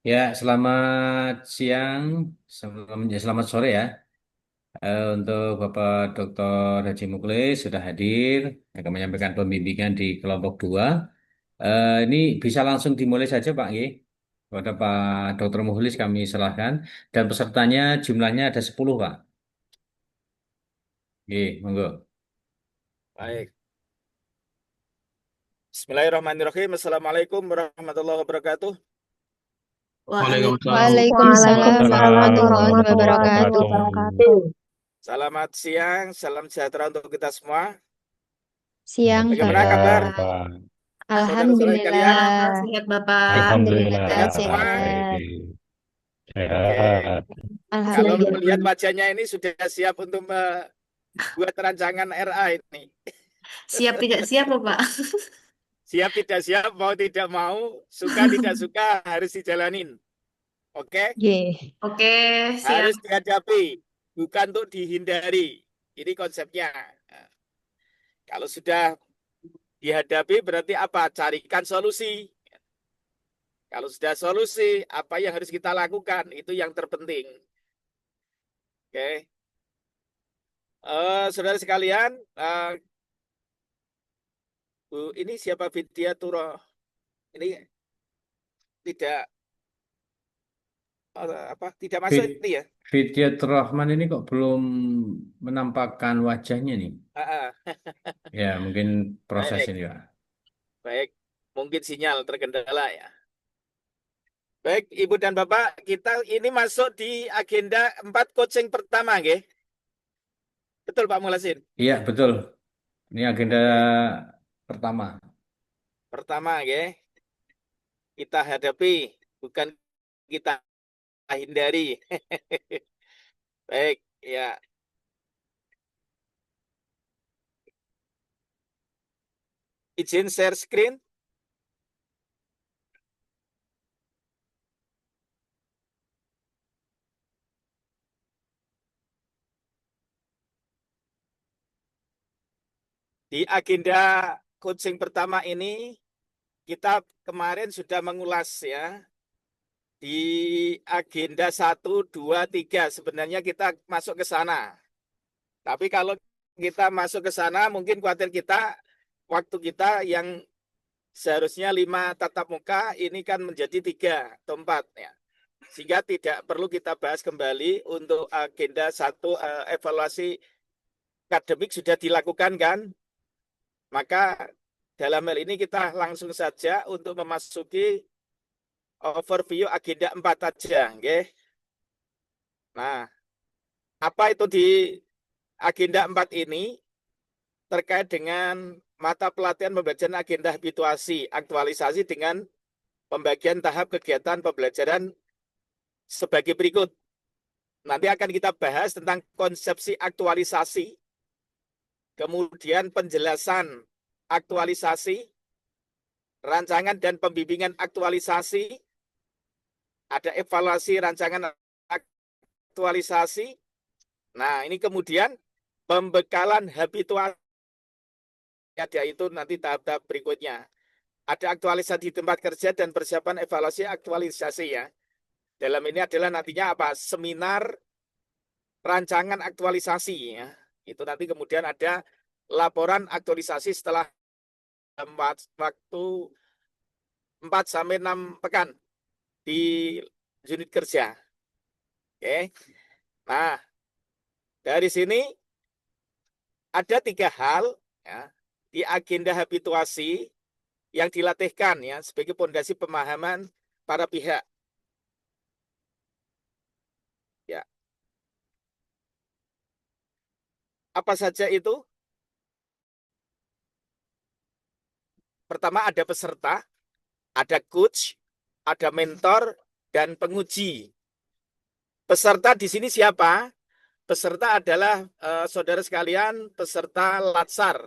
Ya, selamat siang, selamat sore ya. Untuk Bapak Dr. Haji Muklis sudah hadir akan menyampaikan pembimbingan di kelompok 2. Ini bisa langsung dimulai saja Pak Nggih. Kepada Pak Dr. Muklis kami serahkan dan pesertanya jumlahnya ada 10 Pak. Nggih, monggo. Baik. Bismillahirrahmanirrahim. Assalamualaikum warahmatullahi wabarakatuh. Waalaikumsalam Waalaikumsalam warahmatullahi warahmatullahi wabarakatuh. wabarakatuh. Selamat siang, salam sejahtera untuk kita semua. Siang, Bagaimana Siang, kabar Pak. Pak. saudara-saudara sekalian? Alhamdulillah. Sehat, Bapak. Alhamdulillah Sehat semua? sehat. Oke. Sehat. Kalau Alhamdulillah. melihat wajahnya ini sudah siap untuk membuat rancangan RA ini. Siap tidak siap, Bapak? Siap tidak siap, mau tidak mau, suka tidak suka harus dijalanin. Oke? Ye. Oke, siap. Harus dihadapi, bukan untuk dihindari. Ini konsepnya. Nah, kalau sudah dihadapi berarti apa? Carikan solusi. Kalau sudah solusi, apa yang harus kita lakukan? Itu yang terpenting. Oke. Saudara sekalian, Bu, ini siapa Vidya Turo? Ini tidak tidak masuk Fit, ini ya? Fityatur Rahman ini kok belum menampakkan wajahnya nih. Ah, ah. Ya, mungkin proses Baik, ini Pak. baik. Mungkin sinyal terkendala ya. Baik, Ibu dan Bapak, kita ini masuk di agenda 4 coaching pertama, nggih. Betul Pak Mulasin? Iya, betul. Ini agenda Oke. pertama. Pertama, nggih, kita hadapi, bukan kita hindari. Baik, ya. Izin share screen. Di agenda coaching pertama ini, kita kemarin sudah mengulas ya. Di agenda 1, 2, 3, sebenarnya kita masuk ke sana. Tapi kalau kita masuk ke sana, mungkin khawatir kita, waktu kita yang seharusnya 5 tatap muka, ini kan menjadi 3 atau 4 ya. Sehingga tidak perlu kita bahas kembali untuk agenda 1, evaluasi akademik sudah dilakukan kan? Maka dalam hal ini kita langsung saja untuk memasuki overview agenda 4 aja. Okay? Nah, apa itu di agenda 4 ini? Terkait dengan mata pelatihan pembelajaran agenda habituasi, aktualisasi dengan pembagian tahap kegiatan pembelajaran sebagai berikut. Nanti akan kita bahas tentang konsepsi aktualisasi, kemudian penjelasan aktualisasi, rancangan dan pembimbingan aktualisasi, ada evaluasi rancangan aktualisasi. Nah, ini kemudian pembekalan habituasi, ada itu nanti tahap-tahap berikutnya. Ada aktualisasi di tempat kerja dan persiapan evaluasi aktualisasi ya. Dalam ini adalah nantinya apa? Seminar rancangan aktualisasi ya. Itu nanti kemudian ada laporan aktualisasi setelah waktu 4 sampai 6 pekan di unit kerja. Oke. Nah, dari sini ada 3 hal ya, di agenda habituasi yang dilatihkan ya sebagai fondasi pemahaman para pihak. Ya. Apa saja itu? Pertama ada peserta, ada coach, ada mentor, dan penguji. Peserta di sini siapa? Peserta adalah saudara sekalian peserta Latsar.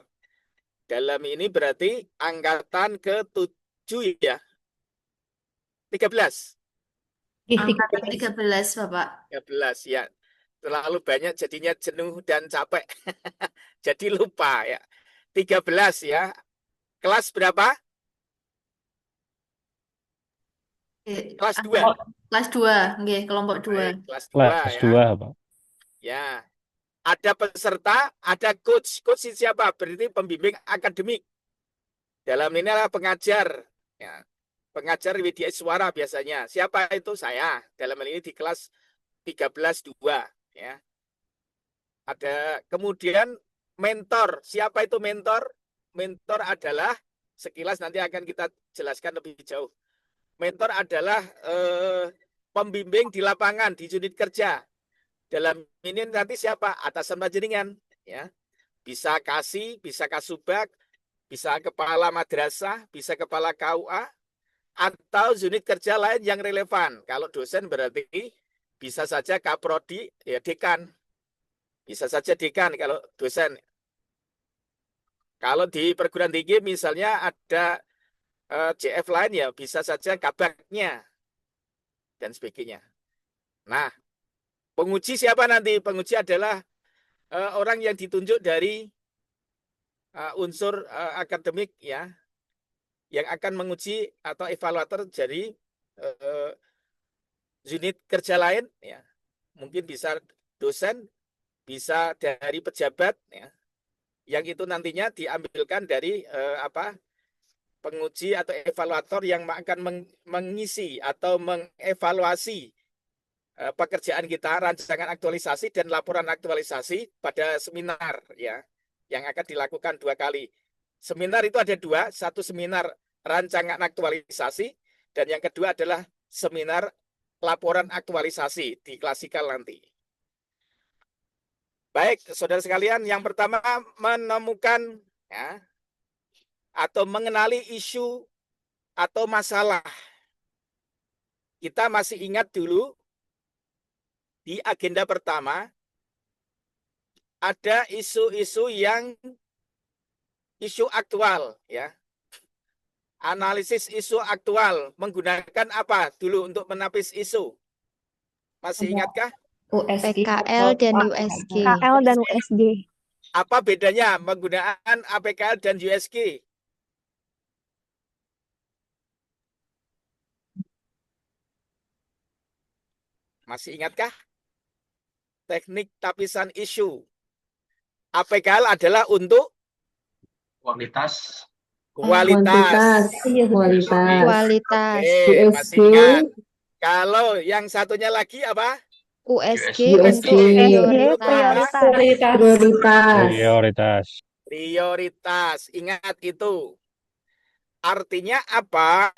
Dalam ini berarti angkatan ke-7 ya. 13. Angkatan 13, Bapak. 13 ya. Terlalu banyak jadinya jenuh dan capek. Jadi lupa ya. 13 ya. Kelas berapa? Kelas Apa? 2. Kelas 2, nggih, kelompok 2. Baik, kelas 2 Kelas ya. 2, Pak. Ya. Ada peserta, ada coach. Coach itu siapa? Berarti pembimbing akademik. Dalam ini adalah pengajar. Ya. Pengajar Widya Iswara biasanya. Siapa itu? Saya. Dalam hal ini di kelas 13-2. Ya. Ada kemudian mentor. Siapa itu mentor? Mentor adalah, sekilas nanti akan kita jelaskan lebih jauh. Mentor adalah pembimbing di lapangan, di unit kerja. Dalam ini nanti siapa? Atasan panjenengan, ya. Bisa kasih, bisa kasubag, bisa kepala madrasah, bisa kepala KUA, atau unit kerja lain yang relevan. Kalau dosen berarti bisa saja kaprodi, ya dekan. Bisa saja dekan kalau dosen. Kalau di perguruan tinggi misalnya ada CF lain, ya bisa saja kabaknya dan sebagainya. Nah, penguji siapa nanti? Penguji adalah orang yang ditunjuk dari unsur akademik, ya, yang akan menguji atau evaluator dari unit kerja lain, ya. Mungkin bisa dosen, bisa dari pejabat, ya, yang itu nantinya diambilkan dari penguji atau evaluator yang akan mengisi atau mengevaluasi pekerjaan kita, rancangan aktualisasi dan laporan aktualisasi pada seminar, ya, yang akan dilakukan 2 kali. Seminar itu ada 2, satu seminar rancangan aktualisasi dan yang kedua adalah seminar laporan aktualisasi di klasikal nanti. Baik, saudara sekalian, yang pertama menemukan, ya, atau mengenali isu atau masalah. Kita masih ingat dulu di agenda pertama ada isu-isu yang isu aktual, ya. Analisis isu aktual menggunakan apa dulu untuk menapis isu? Masih ingatkah? USG. PKL dan USG. KL dan USG. Apa bedanya menggunakan APKL dan USG? Masih ingatkah? Teknik tapisan isu. APKL adalah untuk kualitas. kualitas. Kualitas. Oke, masih ingat. Kalau yang satunya lagi apa? USG USG. untuk Prioritas. Prioritas. Prioritas. Ingat itu. Artinya apa?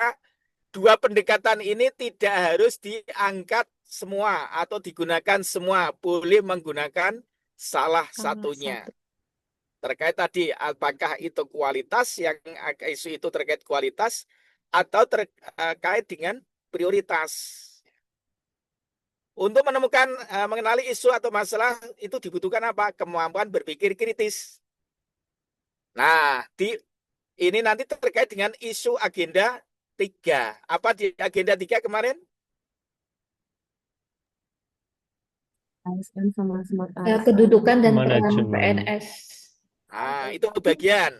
2 pendekatan ini tidak harus diangkat semua atau digunakan semua. Boleh menggunakan salah satunya. Terkait tadi, apakah itu kualitas, yang isu itu terkait kualitas, atau terkait dengan prioritas. Untuk menemukan, mengenali isu atau masalah, itu dibutuhkan apa? Kemampuan berpikir kritis. Nah, ini nanti terkait dengan isu agenda 3. Apa di agenda 3 kemarin? ASN sama smart Kedudukan dan peran Manajemen. PNS. Nah, itu bagian.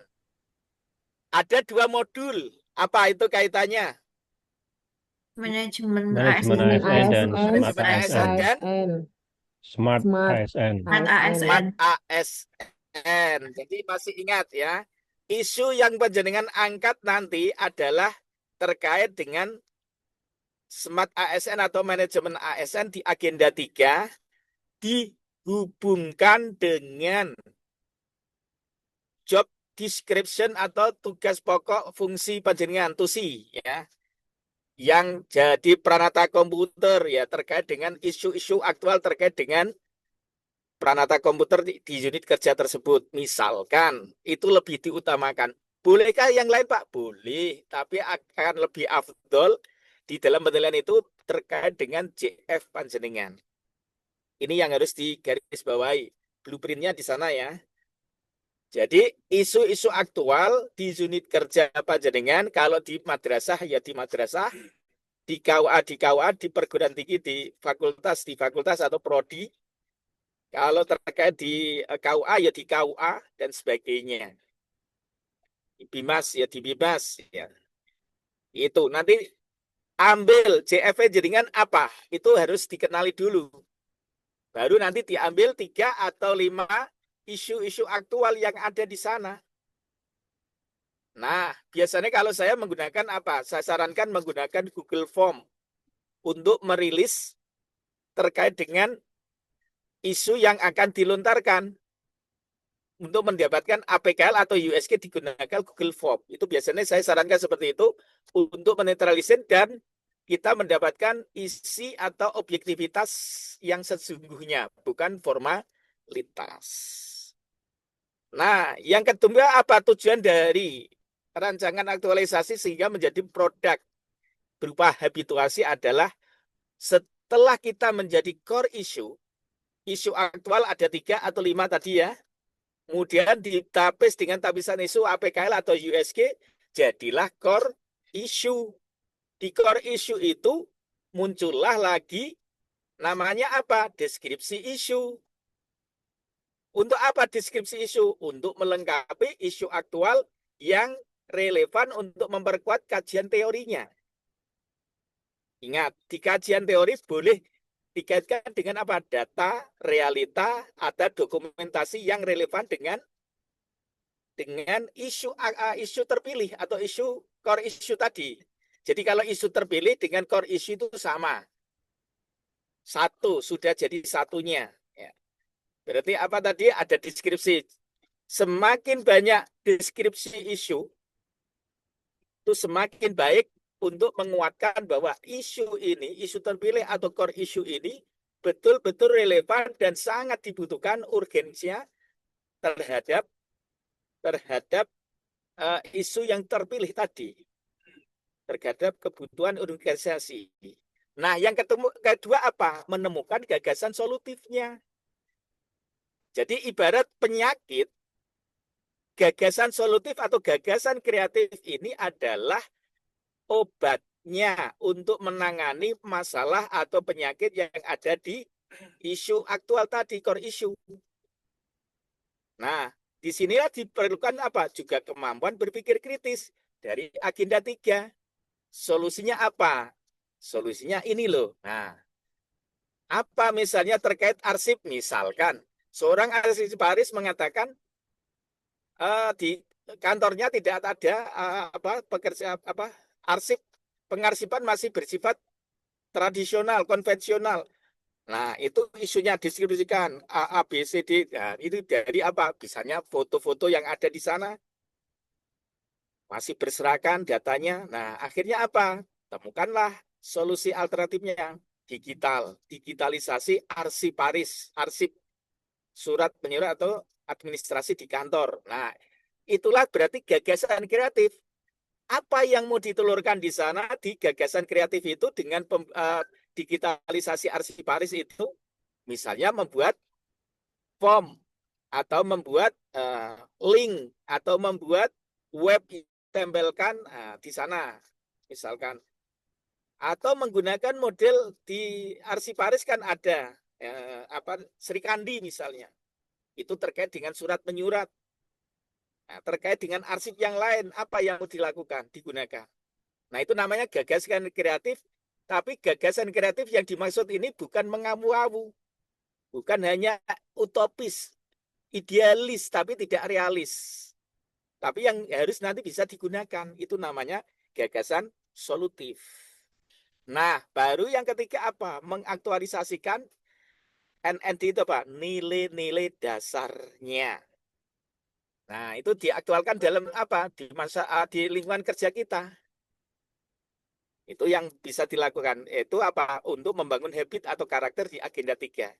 Ada 2 modul. Apa itu kaitannya? Manajemen Manajemen ASN. ASN dan Manajemen Smart ASN ASN. dan Smart ASN. Smart Smart ASN. ASN. Jadi masih ingat, ya. Isu yang panjenengan angkat nanti adalah terkait dengan Smart ASN atau manajemen ASN di agenda 3 dihubungkan dengan job description atau tugas pokok fungsi panjenengan TUSI, ya, yang jadi Pranata Komputer, ya, terkait dengan isu-isu aktual terkait dengan Pranata Komputer di unit kerja tersebut. Misalkan itu lebih diutamakan. Bolehkah yang lain, Pak? Boleh, tapi akan lebih afdol di dalam penilaian itu terkait dengan JF panjenengan. Ini yang harus digarisbawahi. Blueprintnya di sana, ya. Jadi isu-isu aktual di unit kerja panjenengan, kalau di madrasah ya di madrasah, di KUA, di perguruan tinggi, di fakultas atau prodi. Kalau terkait di KUA ya di KUA dan sebagainya. Di BIMAS ya di BIMAS, ya. Itu nanti ambil JFE jaringan apa? Itu harus dikenali dulu. Baru nanti diambil 3 atau 5 isu-isu aktual yang ada di sana. Nah, biasanya kalau saya menggunakan apa? Saya sarankan menggunakan Google Form untuk merilis terkait dengan isu yang akan dilontarkan. Untuk mendapatkan APKL atau USG digunakan Google Form. Itu biasanya saya sarankan seperti itu untuk menetralisir dan kita mendapatkan isi atau objektivitas yang sesungguhnya, bukan formalitas. Nah, yang kedua apa tujuan dari rancangan aktualisasi sehingga menjadi produk berupa habituasi adalah setelah kita menjadi core issue, isu aktual ada 3 atau 5 tadi ya, kemudian ditapis dengan tapisan isu APKL atau USG, jadilah core issue. Di core issue itu muncullah lagi namanya apa? Deskripsi isu. Untuk apa deskripsi isu? Untuk melengkapi isu aktual yang relevan untuk memperkuat kajian teorinya. Ingat, di kajian teori boleh dikaitkan dengan apa? Data, realita, atau dokumentasi yang relevan dengan isu terpilih atau isu core issue tadi. Jadi kalau isu terpilih dengan core issue itu sama. Satu, sudah jadi satunya. Ya. Berarti apa tadi? Ada deskripsi. Semakin banyak deskripsi isu, itu semakin baik untuk menguatkan bahwa isu ini, isu terpilih atau core issue ini betul-betul relevan dan sangat dibutuhkan urgensinya terhadap isu yang terpilih tadi, terhadap kebutuhan organisasi. Nah, yang kedua apa? Menemukan gagasan solutifnya. Jadi ibarat penyakit, gagasan solutif atau gagasan kreatif ini adalah obatnya untuk menangani masalah atau penyakit yang ada di isu aktual tadi, core issue. Nah, disinilah diperlukan apa? Juga kemampuan berpikir kritis dari agenda 3. Solusinya apa? Solusinya ini loh. Nah, apa misalnya terkait arsip? Misalkan seorang arsiparis mengatakan di kantornya tidak ada arsip, pengarsipan masih bersifat tradisional, konvensional. Nah, itu isunya distribusikan A, B, C, D. Nah, itu dari apa? Misalnya foto-foto yang ada di sana masih berserakan datanya. Nah, akhirnya apa? Temukanlah solusi alternatifnya. Digitalisasi arsiparis, arsip, surat penyurat atau administrasi di kantor. Nah, itulah berarti gagasan kreatif. Apa yang mau ditelurkan di sana di gagasan kreatif itu dengan digitalisasi arsiparis itu, misalnya membuat form atau membuat link atau membuat web ditempelkan di sana, misalkan. Atau menggunakan model di arsiparis kan ada Sri Kandi misalnya. Itu terkait dengan surat menyurat. Nah, terkait dengan arsip yang lain, apa yang mau dilakukan, digunakan. Nah, itu namanya gagasan kreatif. Tapi gagasan kreatif yang dimaksud ini bukan mengamu-amu. Bukan hanya utopis, idealis, tapi tidak realis. Tapi yang harus nanti bisa digunakan. Itu namanya gagasan solutif. Nah, baru yang ketiga apa? Mengaktualisasikan NND itu apa? Nilai-nilai dasarnya. Nah, itu diaktualkan dalam apa? Di lingkungan kerja kita. Itu yang bisa dilakukan. Itu apa? Untuk membangun habit atau karakter di agenda 3.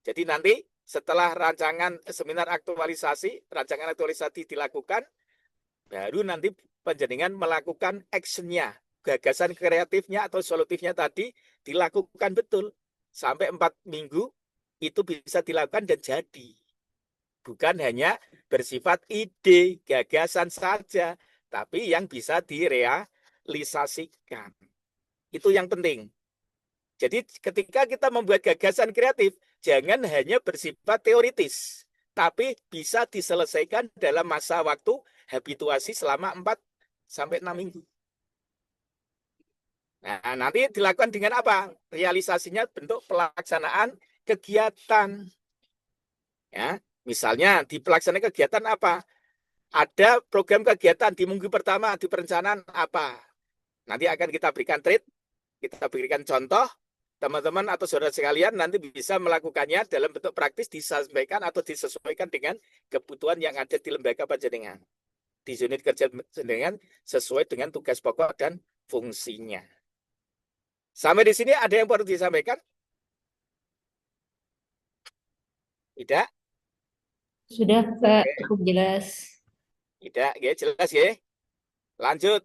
Jadi nanti setelah rancangan rancangan aktualisasi dilakukan, baru nanti penjaringan melakukan actionnya. Gagasan kreatifnya atau solutifnya tadi dilakukan betul. Sampai 4 minggu itu bisa dilakukan dan jadi. Bukan hanya bersifat ide, gagasan saja, tapi yang bisa direalisasikan. Itu yang penting. Jadi ketika kita membuat gagasan kreatif, jangan hanya bersifat teoritis, tapi bisa diselesaikan dalam masa waktu habituasi selama 4 sampai 6 minggu. Nah, nanti dilakukan dengan apa? Realisasinya bentuk pelaksanaan kegiatan. Ya, misalnya di pelaksanaan kegiatan apa? Ada program kegiatan di minggu pertama di perencanaan apa? Nanti akan kita berikan treat, kita berikan contoh, teman-teman atau saudara sekalian nanti bisa melakukannya dalam bentuk praktis disampaikan atau disesuaikan dengan kebutuhan yang ada di lembaga panjenengan. Di unit kerja panjenengan sesuai dengan tugas pokok dan fungsinya. Sampai di sini ada yang perlu disampaikan? Tidak? Sudah, Kak, cukup jelas. Tidak, ya, jelas ya. Lanjut.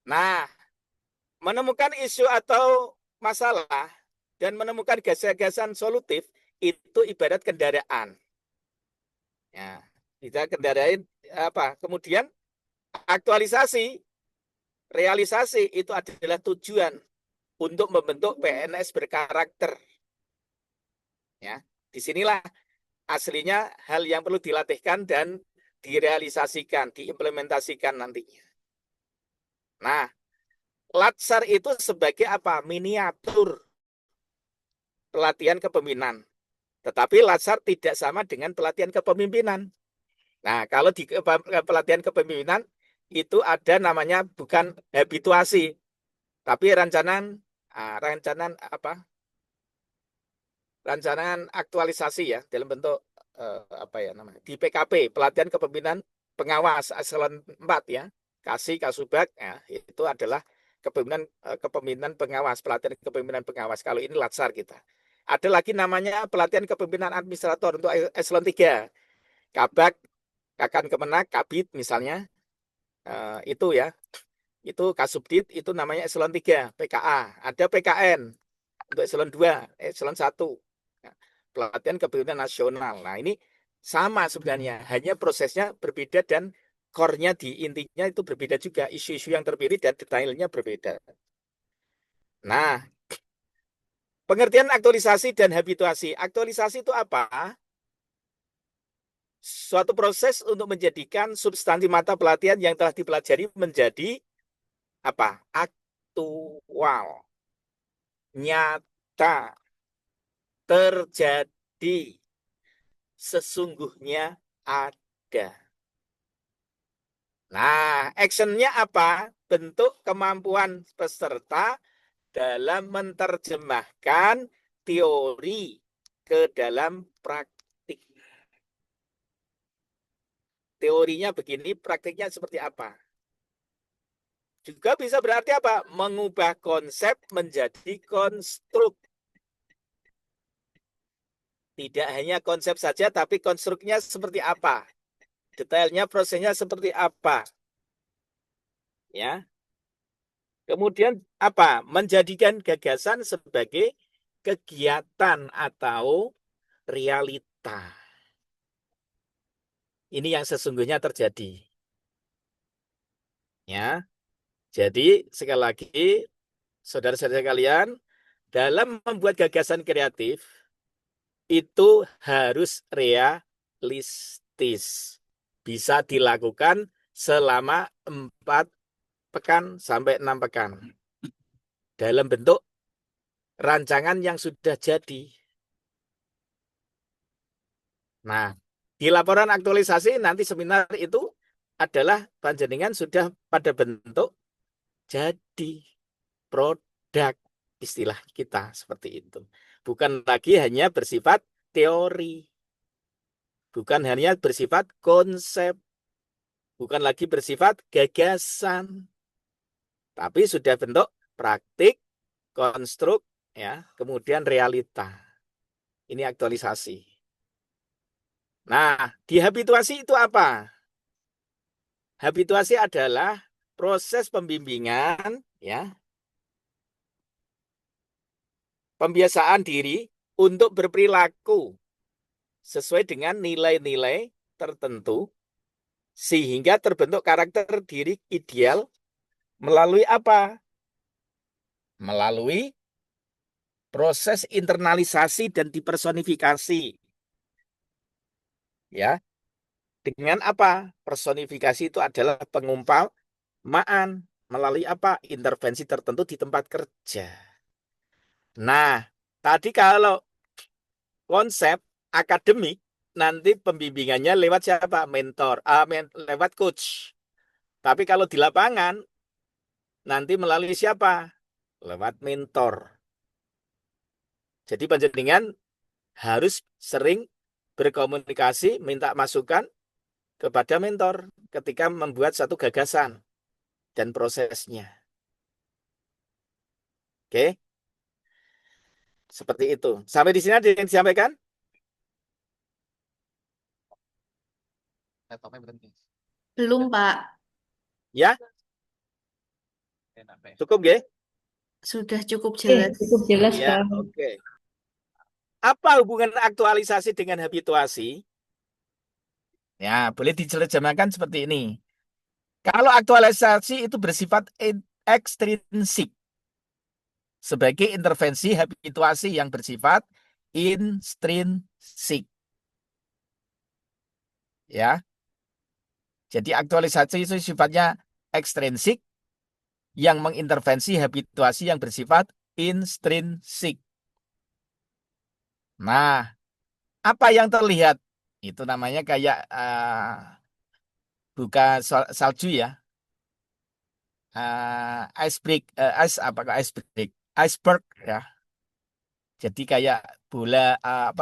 Nah, menemukan isu atau masalah dan menemukan gagasan solutif itu ibarat kendaraan. Ya, kita kendarain apa? Kemudian aktualisasi, realisasi itu adalah tujuan untuk membentuk PNS berkarakter. Ya, disinilah aslinya hal yang perlu dilatihkan dan direalisasikan, diimplementasikan nantinya. Nah, Latsar itu sebagai apa? Miniatur pelatihan kepemimpinan. Tetapi Latsar tidak sama dengan pelatihan kepemimpinan. Nah, kalau di pelatihan kepemimpinan itu ada namanya bukan habituasi, tapi rancangan apa? Rancangan aktualisasi ya dalam bentuk apa ya namanya? Di PKP, pelatihan kepemimpinan pengawas eselon 4 ya. Kasih Kasubag ya, itu adalah kepemimpinan pengawas, pelatihan kepemimpinan pengawas. Kalau ini Latsar kita. Ada lagi namanya pelatihan kepemimpinan administrator untuk eselon 3. Kabak, Kakan Kemenak, Kabit misalnya. Itu ya. Itu Kasubdit, itu namanya eselon 3, PKA. Ada PKN untuk eselon 2, eselon 1. Pelatihan kepemimpinan nasional. Nah, ini sama sebenarnya, hanya prosesnya berbeda dan core-nya di intinya itu berbeda juga. Isu-isu yang terpilih dan detailnya berbeda. Nah, pengertian aktualisasi dan habituasi. Aktualisasi itu apa? Suatu proses untuk menjadikan substansi mata pelatihan yang telah dipelajari menjadi apa? Aktual, nyata, terjadi, sesungguhnya ada. Nah, actionnya apa? Bentuk kemampuan peserta dalam menerjemahkan teori ke dalam praktik. Teorinya begini, praktiknya seperti apa? Juga bisa berarti apa? Mengubah konsep menjadi konstruk. Tidak hanya konsep saja, tapi konstruknya seperti apa? Detailnya, prosesnya seperti apa? Ya. Kemudian apa? Menjadikan gagasan sebagai kegiatan atau realita. Ini yang sesungguhnya terjadi. Ya. Jadi sekali lagi saudara-saudara sekalian, dalam membuat gagasan kreatif itu harus realistis. Bisa dilakukan selama 4 pekan sampai 6 pekan. Dalam bentuk rancangan yang sudah jadi. Nah, di laporan aktualisasi nanti seminar itu adalah panjenengan sudah pada bentuk jadi produk, istilah kita seperti itu. Bukan lagi hanya bersifat teori. Bukan hanya bersifat konsep. Bukan lagi bersifat gagasan. Tapi sudah bentuk praktik, konstruk, ya, kemudian realita. Ini aktualisasi. Nah, di habituasi itu apa? Habituasi adalah proses pembimbingan, ya, pembiasaan diri untuk berperilaku sesuai dengan nilai-nilai tertentu sehingga terbentuk karakter diri ideal melalui apa? Melalui proses internalisasi dan dipersonifikasi. Ya. Dengan apa? Personifikasi itu adalah pengumpamaan, Melalui apa? Intervensi tertentu di tempat kerja. Nah, tadi kalau konsep akademik, nanti pembimbingannya lewat siapa? Mentor, lewat coach. Tapi kalau di lapangan, nanti melalui siapa? Lewat mentor. Jadi panjenengan harus sering berkomunikasi, minta masukan kepada mentor ketika membuat satu gagasan dan prosesnya. Oke, seperti itu. Sampai di sini ada yang disampaikan? Belum, Pak. Ya, cukup ya? Sudah cukup Oke, jelas. cukup jelas, Ya, Pak. oke. Apa hubungan aktualisasi dengan habituasi? Ya, boleh diterjemahkan seperti ini. Kalau aktualisasi itu bersifat ekstrinsik sebagai intervensi habituasi yang bersifat intrinsik. Ya. Jadi aktualisasi itu sifatnya ekstrinsik yang mengintervensi habituasi yang bersifat intrinsik. Nah, apa yang terlihat? Itu namanya kayak bukan salju ya. Iceberg ya. Jadi kayak bola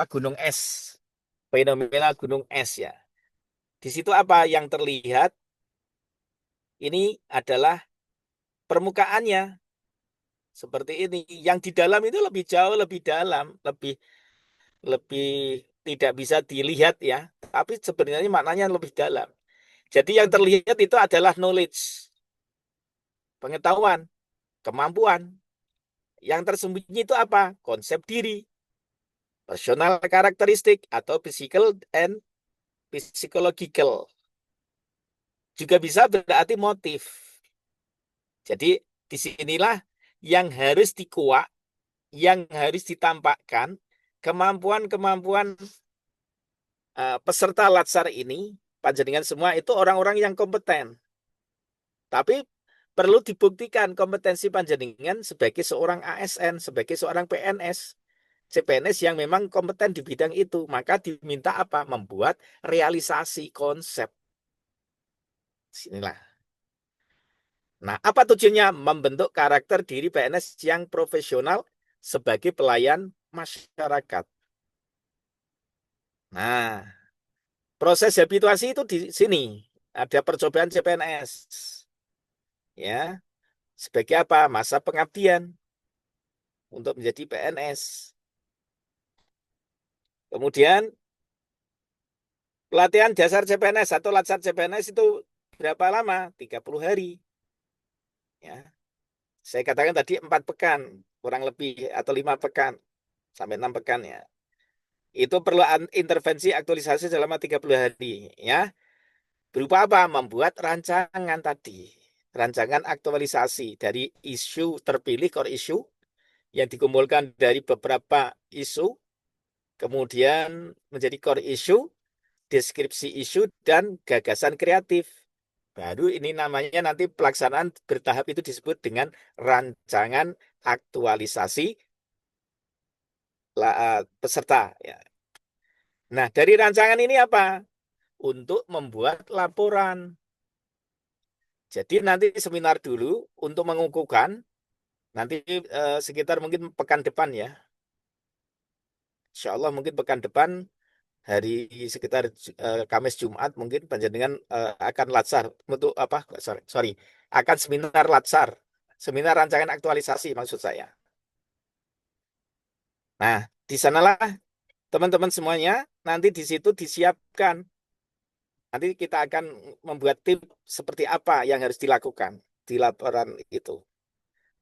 gunung es, fenomena gunung es ya. Di situ apa yang terlihat? Ini adalah permukaannya seperti ini. Yang di dalam itu lebih jauh, lebih dalam, lebih lebih tidak bisa dilihat ya. Tapi sebenarnya maknanya lebih dalam. Jadi yang terlihat itu adalah knowledge, pengetahuan, kemampuan. Yang tersembunyi itu apa? Konsep diri, personal karakteristik atau physical and psychological. Juga bisa berarti motif. Jadi disinilah yang harus dikuak, yang harus ditampakkan, kemampuan-kemampuan peserta latsar ini, panjenengan semua itu orang-orang yang kompeten. Tapi perlu dibuktikan kompetensi panjenengan sebagai seorang ASN, sebagai seorang PNS, CPNS yang memang kompeten di bidang itu. Maka diminta apa? Membuat realisasi konsep. Sinilah. Nah, apa tujuannya? Membentuk karakter diri PNS yang profesional sebagai pelayan masyarakat. Nah, proses habituasi itu di sini. Ada percobaan CPNS. Ya, sebagai apa? Masa pengabdian untuk menjadi PNS. Kemudian pelatihan dasar CPNS atau latsar CPNS itu berapa lama? 30 hari. Ya. Saya katakan tadi 4 pekan, kurang lebih, atau 5 pekan, sampai 6 pekan ya. Itu perlu intervensi aktualisasi selama 30 hari. Ya. Berupa apa? Membuat rancangan tadi. Rancangan aktualisasi dari isu terpilih, core issue, yang dikumpulkan dari beberapa isu, kemudian menjadi core issue, deskripsi isu, dan gagasan kreatif. Baru ini namanya nanti pelaksanaan bertahap itu disebut dengan rancangan aktualisasi peserta. Ya. Nah, dari rancangan ini apa? Untuk membuat laporan. Jadi nanti seminar dulu untuk mengukuhkan, nanti sekitar mungkin pekan depan ya. Insya Allah mungkin pekan depan hari sekitar Kamis Jumat mungkin panjenengan akan latsar untuk apa? Sorry, akan seminar latsar, seminar rancangan aktualisasi maksud saya. Nah, di sanalah teman-teman semuanya nanti di situ disiapkan. Nanti kita akan membuat tim seperti apa yang harus dilakukan di laporan itu.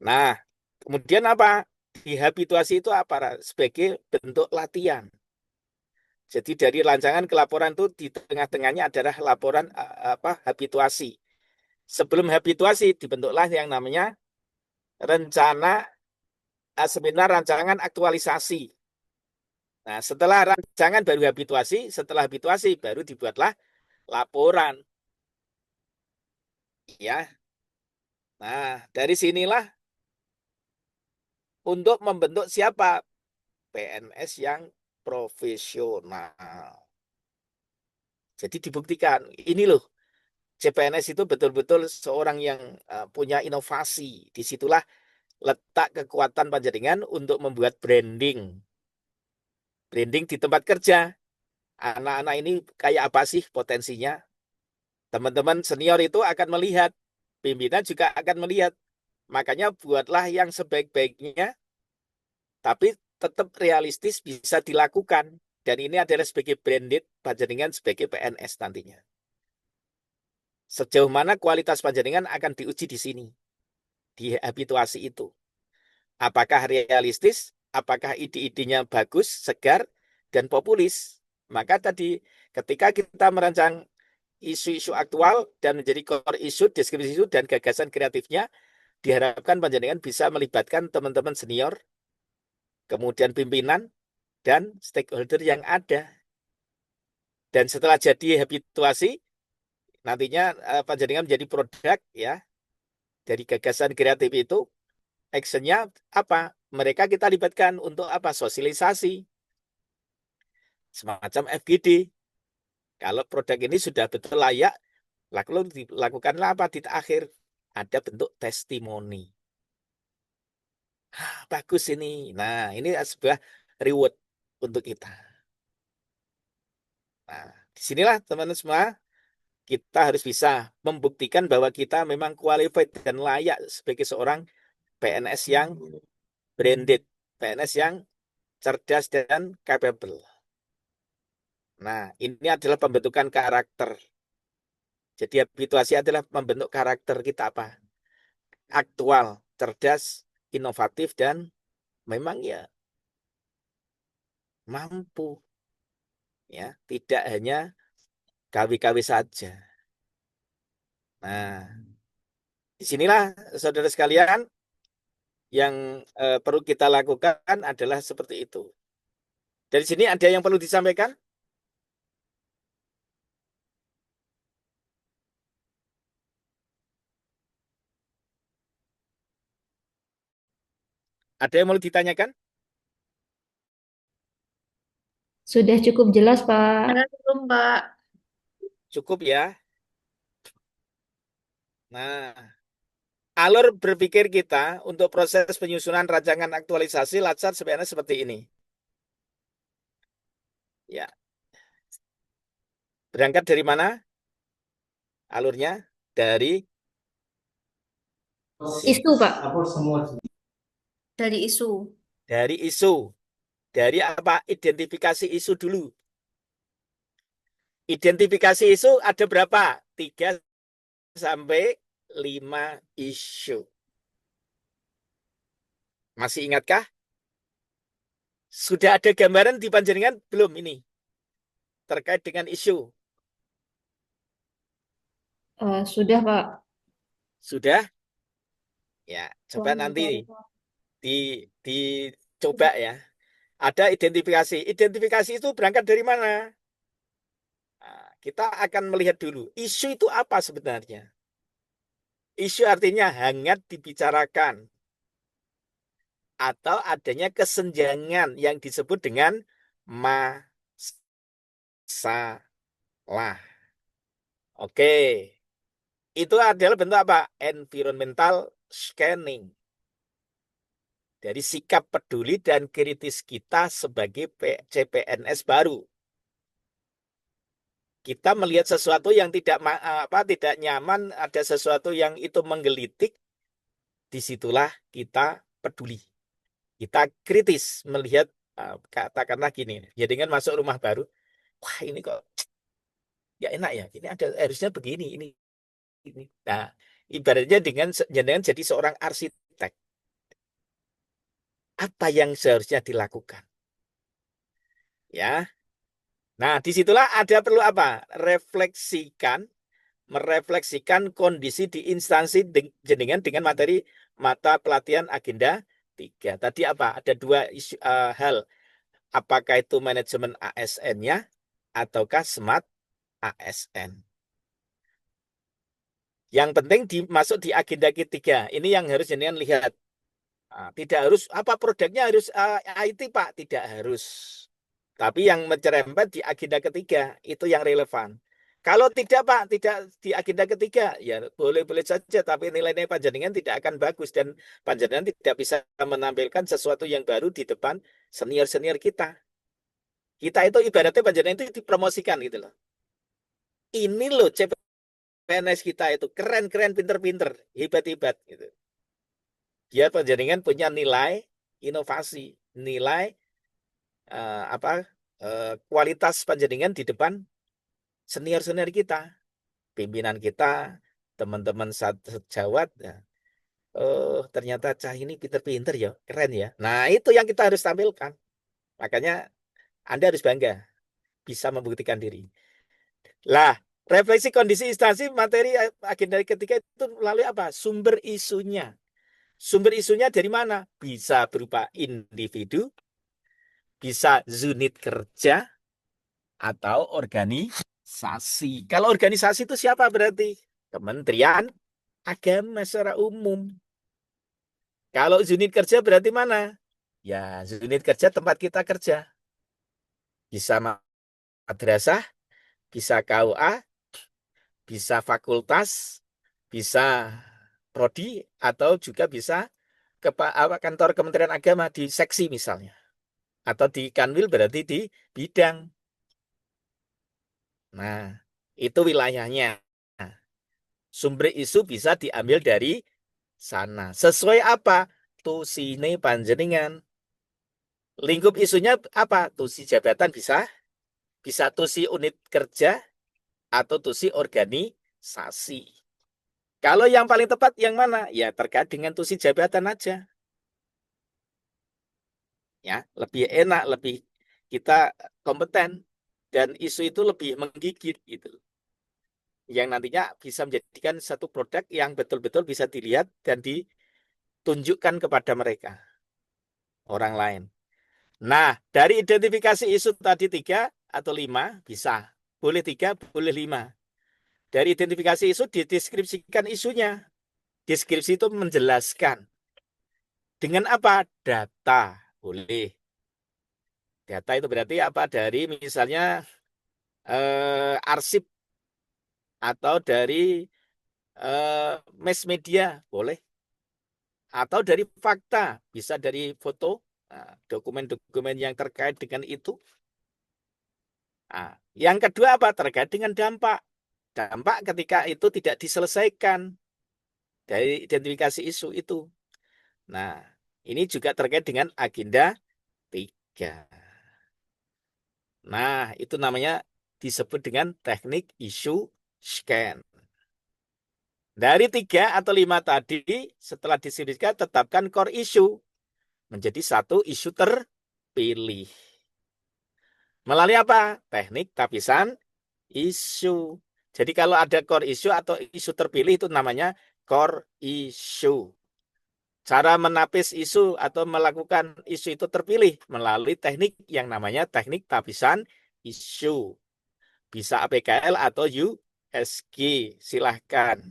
Nah, kemudian apa? Dihabituasi itu apa? Sebagai bentuk latihan. Jadi dari rancangan ke laporan itu di tengah-tengahnya adalah laporan habituasi. Sebelum habituasi dibentuklah yang namanya rencana seminar rancangan aktualisasi. Nah, setelah rancangan baru habituasi, setelah habituasi baru dibuatlah laporan. Ya. Nah, dari sinilah untuk membentuk siapa? PNS yang profesional. Jadi dibuktikan, ini loh, CPNS itu betul-betul seorang yang punya inovasi. Disitulah letak kekuatan panjenengan untuk membuat branding. Branding di tempat kerja. Anak-anak ini kayak apa sih potensinya? Teman-teman senior itu akan melihat. Pimpinan juga akan melihat. Makanya buatlah yang sebaik-baiknya, tapi tetap realistis bisa dilakukan. Dan ini adalah sebagai branded panjenengan sebagai PNS nantinya. Sejauh mana kualitas panjenengan akan diuji di sini. Di habituasi itu. Apakah realistis? Apakah ide-idenya bagus, segar, dan populis? Maka tadi ketika kita merancang isu-isu aktual dan menjadi core isu, deskripsi isu, dan gagasan kreatifnya, diharapkan panjenengan bisa melibatkan teman-teman senior, kemudian pimpinan, dan stakeholder yang ada. Dan setelah jadi habituasi, nantinya panjenengan menjadi produk ya dari gagasan kreatif itu, actionnya apa? Mereka kita libatkan untuk apa? Sosialisasi, semacam FGD. Kalau produk ini sudah betul layak, lalu dilakukanlah apa di akhir? Ada bentuk testimoni. Bagus ini. Nah, ini sebuah reward untuk kita. Nah, disinilah teman-teman semua, kita harus bisa membuktikan bahwa kita memang qualified dan layak sebagai seorang PNS yang branded, PNS yang cerdas dan capable. Nah, ini adalah pembentukan karakter. Jadi habituasi adalah membentuk karakter kita apa? Aktual, cerdas, inovatif, dan memang ya mampu. Ya, tidak hanya KW-KW saja. Nah, disinilah saudara sekalian yang perlu kita lakukan adalah seperti itu. Dari sini ada yang perlu disampaikan? Ada yang mau ditanyakan? Sudah cukup jelas, Pak. Belum, Pak. Cukup ya. Nah, alur berpikir kita untuk proses penyusunan rancangan aktualisasi Latsar sebenarnya seperti ini. Ya. Berangkat dari mana? Alurnya dari Isu, Pak. Dari isu. dari isu. Dari apa? Identifikasi isu dulu. Identifikasi isu ada berapa? 3 sampai 5 isu. Masih ingatkah? Sudah ada gambaran di panjenengan belum ini? Terkait dengan isu. Sudah, Pak. Sudah? Ya, coba nanti dicoba ya. Ada identifikasi. Identifikasi itu berangkat dari mana? Nah, kita akan melihat dulu. Isu itu apa sebenarnya? Isu artinya hangat dibicarakan. Atau adanya kesenjangan yang disebut dengan masalah. Oke. Itu adalah bentuk apa? Environmental scanning. Dari sikap peduli dan kritis kita sebagai CPNS baru. Kita melihat sesuatu yang tidak nyaman, ada sesuatu yang itu menggelitik, disitulah kita peduli. Kita kritis melihat, katakanlah gini, ya dengan masuk rumah baru, wah ini kok ya enak ya, ini ada harusnya begini, ini. Nah, ibaratnya dengan jadi seorang arsitek, apa yang seharusnya dilakukan? Ya, nah disitulah ada perlu apa? Merefleksikan kondisi di instansi jenengan dengan materi mata pelatihan agenda 3. Tadi apa? Ada 2 isu, hal. Apakah itu manajemen ASN-nya ataukah smart ASN. Yang penting masuk di agenda ketiga. Ini yang harus jenengan lihat. Tidak harus apa produknya harus IT Pak, tidak harus. Tapi yang mencerembet di agenda ketiga itu yang relevan. Kalau tidak Pak, tidak di agenda ketiga, ya boleh-boleh saja, tapi nilai-nilai panjenengan tidak akan bagus dan panjenengan tidak bisa menampilkan sesuatu yang baru di depan senior-senior kita. Kita itu ibaratnya panjenengan itu dipromosikan gitu loh. Ini loh CPNS kita itu keren-keren, pinter-pinter, hebat-hebat gitu. Biar panjenengan punya nilai inovasi, nilai kualitas panjenengan di depan senior-senior kita, pimpinan kita, teman-teman sejawat. Ya. Oh, ternyata cah ini pinter-pinter ya, keren ya. Nah, itu yang kita harus tampilkan. Makanya Anda harus bangga bisa membuktikan diri. Lah, refleksi kondisi instansi materi agenda ketiga itu melalui apa? Sumber isunya. Sumber isunya dari mana? Bisa berupa individu, bisa unit kerja, atau organisasi. Kalau organisasi itu siapa berarti? Kementerian Agama secara umum. Kalau unit kerja berarti mana? Ya, unit kerja tempat kita kerja. Bisa madrasah, bisa KUA, bisa fakultas, bisa prodi, atau juga bisa ke kantor Kementerian Agama di seksi misalnya. Atau di Kanwil berarti di bidang. Nah, itu wilayahnya. Sumber isu bisa diambil dari sana. Sesuai apa? Tusine panjenengan. Lingkup isunya apa? Tusi jabatan bisa, bisa tusi unit kerja, atau tusi organisasi. Kalau yang paling tepat yang mana? Ya terkait dengan tusi jabatan aja. Ya, lebih enak, lebih kita kompeten dan isu itu lebih menggigit gitu. Yang nantinya bisa menjadikan satu produk yang betul-betul bisa dilihat dan ditunjukkan kepada mereka, orang lain. Nah, dari identifikasi isu tadi 3 atau 5 bisa. Boleh 3, boleh 5. Dari identifikasi isu dideskripsikan isunya. Deskripsi itu menjelaskan. Dengan apa? Data. Boleh. Data itu berarti apa? Dari misalnya arsip atau dari mass media. Boleh. Atau dari fakta. Bisa dari foto, dokumen-dokumen yang terkait dengan itu. Nah, yang kedua apa? Terkait dengan dampak. Dampak ketika itu tidak diselesaikan dari identifikasi isu itu. Nah, ini juga terkait dengan agenda 3. Nah, itu namanya disebut dengan teknik isu scan. Dari 3 atau 5 tadi, setelah disediakan, tetapkan core issue menjadi satu isu terpilih. Melalui apa? Teknik tapisan isu. Jadi kalau ada core issue atau isu terpilih itu namanya core issue. Cara menapis isu atau melakukan isu itu terpilih melalui teknik yang namanya teknik tapisan isu. Bisa APKL atau USG, silahkan.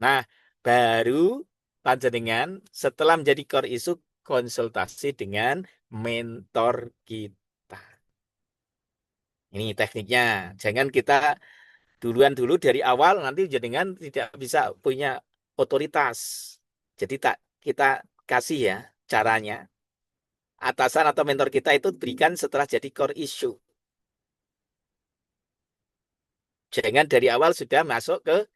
Nah, baru panjenengan setelah menjadi core issue konsultasi dengan mentor kita. Ini tekniknya. Jangan kita duluan dulu dari awal nanti jenengan tidak bisa punya otoritas. Jadi tak kita kasih ya caranya. Atasan atau mentor kita itu berikan setelah jadi core issue. Jangan dari awal sudah masuk ke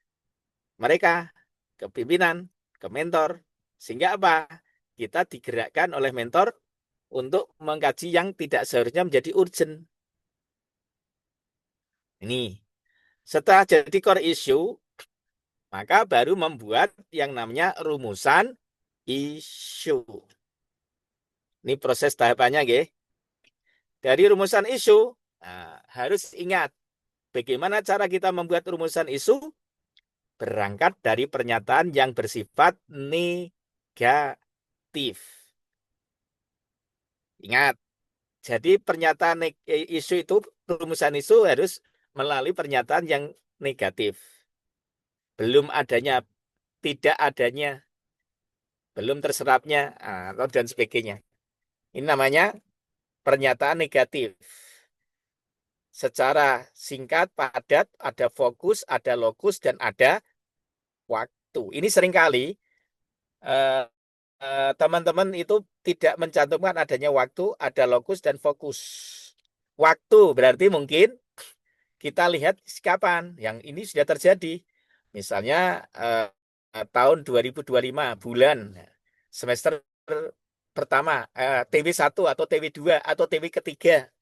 mereka, ke pimpinan, ke mentor. Sehingga apa? Kita digerakkan oleh mentor untuk mengkaji yang tidak seharusnya menjadi urgent. Ini. Setelah jadi core issue, maka baru membuat yang namanya rumusan isu. Ini proses tahapannya, nggih. Dari rumusan isu, harus ingat bagaimana cara kita membuat rumusan isu berangkat dari pernyataan yang bersifat negatif. Ingat, jadi pernyataan isu itu, rumusan isu harus melalui pernyataan yang negatif. belum adanya, tidak adanya, belum terserapnya, atau dan sebagainya. Ini namanya pernyataan negatif. Secara singkat, padat, ada fokus, ada lokus, dan ada waktu. Ini seringkali eh, teman-teman itu tidak mencantumkan adanya waktu, ada lokus, dan fokus. Waktu berarti mungkin kita lihat kapan yang ini sudah terjadi. Misalnya tahun 2025, bulan, semester pertama, TW1 atau TW2 atau TW ketiga.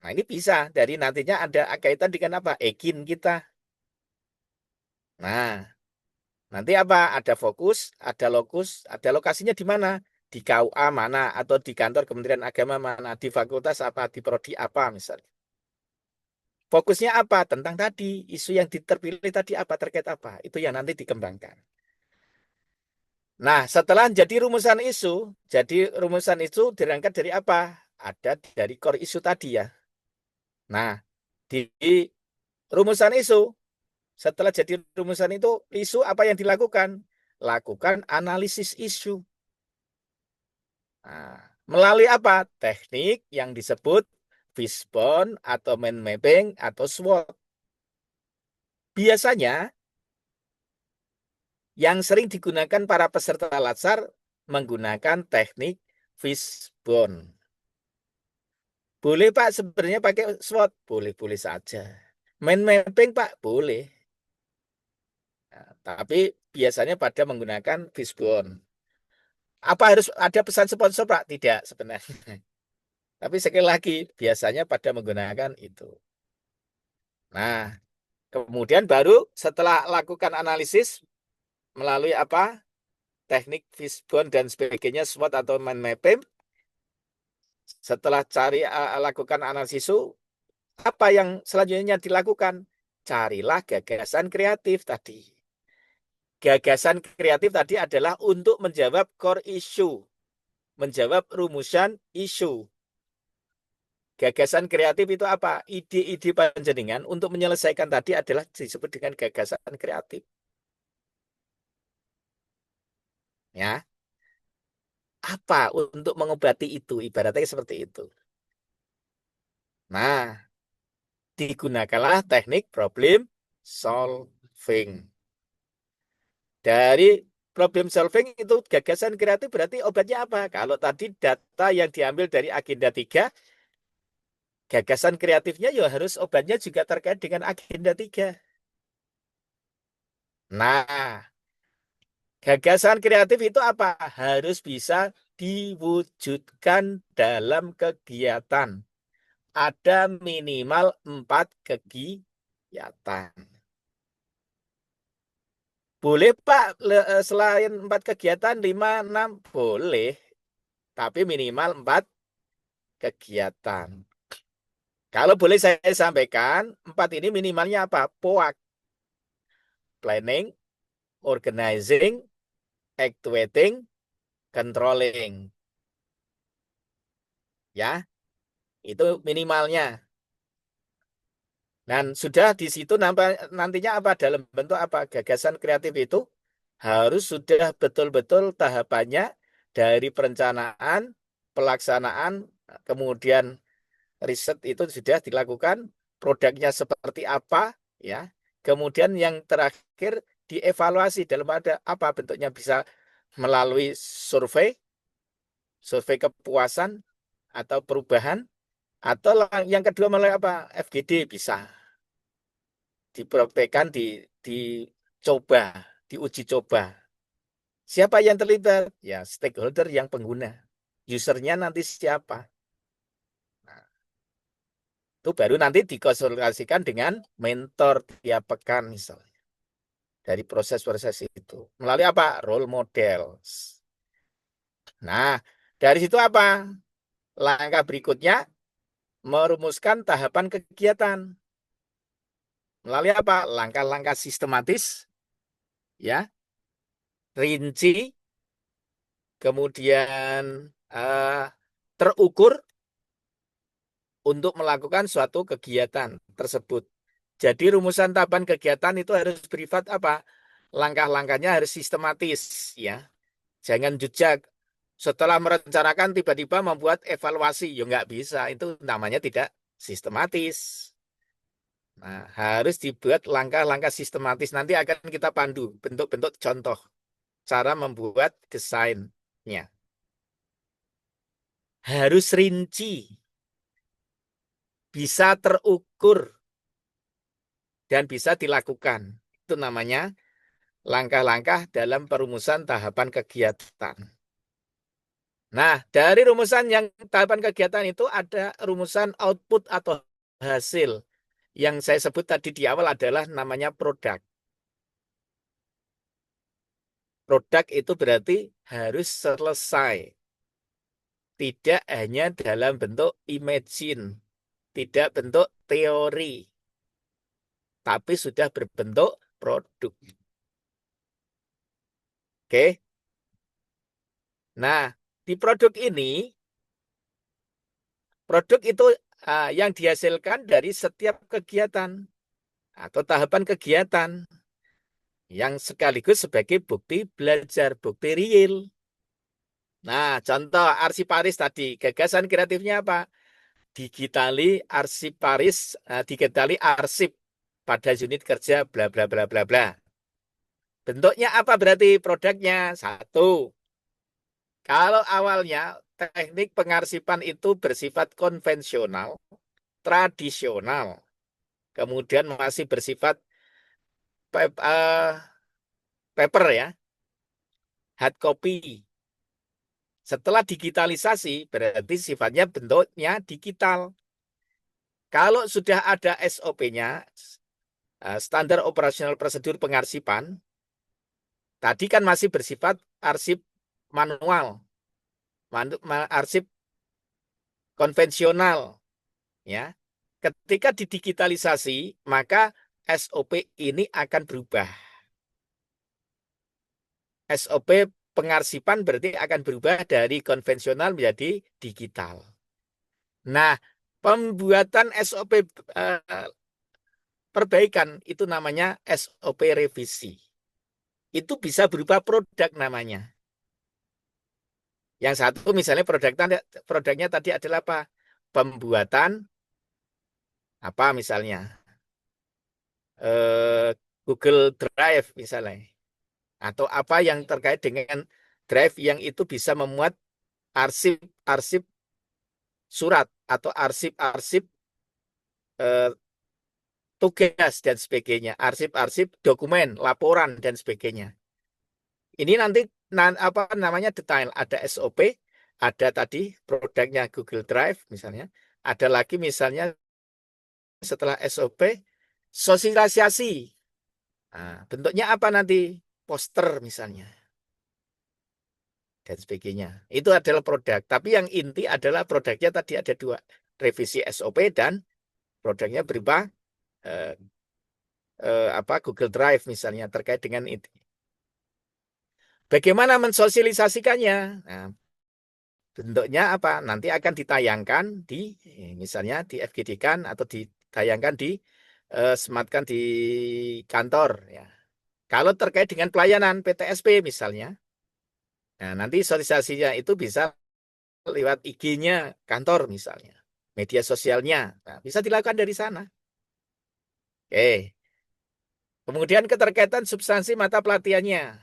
Nah, ini bisa dari nantinya ada kaitan dengan apa? Ekin kita. Nah, nanti apa? Ada fokus, ada lokus, ada lokasinya di mana? Di KUA mana? Atau di kantor Kementerian Agama mana? Di fakultas apa? Di prodi apa misalnya. Fokusnya apa? Tentang tadi, isu yang terpilih tadi apa? Terkait apa? Itu yang nanti dikembangkan. Nah, setelah jadi rumusan isu dirangkat dari apa? Ada dari core isu tadi ya. Nah, di rumusan isu, setelah jadi rumusan itu, isu apa yang dilakukan? Lakukan analisis isu. Nah, melalui apa? Teknik yang disebut fishbone atau mind mapping atau SWOT. Biasanya yang sering digunakan para peserta latsar menggunakan teknik fishbone. Boleh Pak sebenarnya pakai SWOT? Boleh-boleh saja. Mind mapping Pak? Boleh. Nah, tapi biasanya pada menggunakan fishbone. Apa harus ada pesan sponsor Pak? Tidak sebenarnya. Tapi sekali lagi, biasanya pada menggunakan itu. Nah, kemudian baru setelah lakukan analisis melalui apa? Teknik fishbone dan sebagainya, SWOT atau mind mapping. Setelah lakukan analisis itu, apa yang selanjutnya dilakukan? Carilah gagasan kreatif tadi. Gagasan kreatif tadi adalah untuk menjawab core issue, menjawab rumusan isu. Gagasan kreatif itu apa? Ide-ide panjenengan untuk menyelesaikan tadi adalah disebut dengan gagasan kreatif. Ya. Apa untuk mengobati itu? Ibaratnya seperti itu. Nah, digunakanlah teknik problem solving. Dari problem solving itu gagasan kreatif berarti obatnya apa? Kalau tadi data yang diambil dari agenda 3, gagasan kreatifnya ya harus obatnya juga terkait dengan agenda 3. Nah, gagasan kreatif itu apa? Harus bisa diwujudkan dalam kegiatan. Ada minimal 4 kegiatan. Boleh Pak, selain 4 kegiatan, 5, 6? Boleh. Tapi minimal 4 kegiatan. Kalau boleh saya sampaikan, 4 ini minimalnya apa? POAK. Planning, organizing, actuating, controlling. Ya, itu minimalnya. Dan sudah di situ nantinya apa? Dalam bentuk apa? Gagasan kreatif itu harus sudah betul-betul tahapannya dari perencanaan, pelaksanaan, kemudian riset itu sudah dilakukan, produknya seperti apa, ya. Kemudian yang terakhir dievaluasi dalam ada apa bentuknya, bisa melalui survei, survei kepuasan atau perubahan, atau yang kedua melalui apa? FGD bisa dipraktekkan, dicoba, diuji coba. Siapa yang terlibat? Ya, stakeholder yang pengguna. Usernya nanti siapa? Nah, itu baru nanti dikonsultasikan dengan mentor tiap pekan misalnya. Dari proses-proses itu. Melalui apa? Role model. Nah, dari situ apa? Langkah berikutnya, merumuskan tahapan kegiatan. Melalui apa? Langkah-langkah sistematis, ya, rinci, kemudian terukur untuk melakukan suatu kegiatan tersebut. Jadi rumusan tahapan kegiatan itu harus bersifat apa? Langkah-langkahnya harus sistematis, ya. Jangan jejak. Setelah merencanakan tiba-tiba membuat evaluasi, ya nggak bisa. Itu namanya tidak sistematis. Nah, harus dibuat langkah-langkah sistematis. Nanti akan kita pandu bentuk-bentuk contoh cara membuat desainnya. Harus rinci, bisa terukur, dan bisa dilakukan. Itu namanya langkah-langkah dalam perumusan tahapan kegiatan. Nah, dari rumusan yang tahapan kegiatan itu ada rumusan output atau hasil. Yang saya sebut tadi di awal adalah namanya produk. Produk itu berarti harus selesai. Tidak hanya dalam bentuk imagine, tidak bentuk teori, tapi sudah berbentuk produk. Oke. Nah, di produk ini, produk itu yang dihasilkan dari setiap kegiatan atau tahapan kegiatan yang sekaligus sebagai bukti belajar, bukti real. Nah, contoh arsiparis tadi, gagasan kreatifnya apa? Digitali arsip pada unit kerja bla bla bla bla bla. Bentuknya apa berarti produknya? Satu, kalau awalnya teknik pengarsipan itu bersifat konvensional, tradisional, kemudian masih bersifat paper ya, hard copy. Setelah digitalisasi berarti sifatnya bentuknya digital. Kalau sudah ada SOP-nya, standar operasional prosedur pengarsipan, tadi kan masih bersifat arsip manual, arsip konvensional, ya. Ketika didigitalisasi, maka SOP ini akan berubah. SOP pengarsipan berarti akan berubah dari konvensional menjadi digital. Nah, pembuatan SOP perbaikan itu namanya SOP revisi. Itu bisa berupa produk namanya. Yang satu misalnya produknya tadi adalah apa? Pembuatan apa misalnya? Google Drive misalnya. Atau apa yang terkait dengan Drive yang itu bisa memuat arsip-arsip surat atau arsip-arsip tugas dan sebagainya, arsip-arsip dokumen, laporan dan sebagainya. Ini nanti apa namanya detail, ada SOP, ada tadi produknya Google Drive misalnya, ada lagi misalnya setelah SOP sosialisasi. Nah, bentuknya apa nanti? Poster misalnya dan sebagainya. Itu adalah produk. Tapi yang inti adalah produknya tadi ada dua, revisi SOP dan produknya berupa Google Drive misalnya terkait dengan itu. Bagaimana mensosialisasikannya? Nah, bentuknya apa? Nanti akan ditayangkan di misalnya di FGD-kan atau ditayangkan di sematkan di kantor ya. Kalau terkait dengan pelayanan PTSP misalnya, nah nanti sosialisasinya itu bisa lewat IG-nya kantor misalnya, media sosialnya, nah, bisa dilakukan dari sana. Oke. Kemudian keterkaitan substansi mata pelatihannya.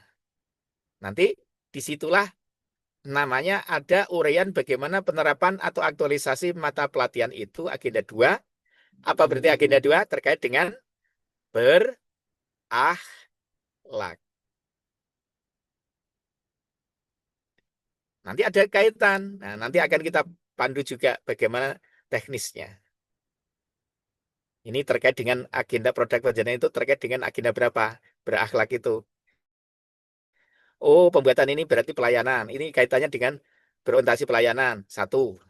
Nanti disitulah namanya ada uraian bagaimana penerapan atau aktualisasi mata pelatihan itu agenda 2. Apa berarti agenda 2? Terkait dengan berakhlak. Nanti ada kaitan. Nah, nanti akan kita pandu juga bagaimana teknisnya. Ini terkait dengan agenda produk perjalanan itu terkait dengan agenda berapa? Berakhlak itu. Oh, pembuatan ini berarti pelayanan. Ini kaitannya dengan berorientasi pelayanan. 1.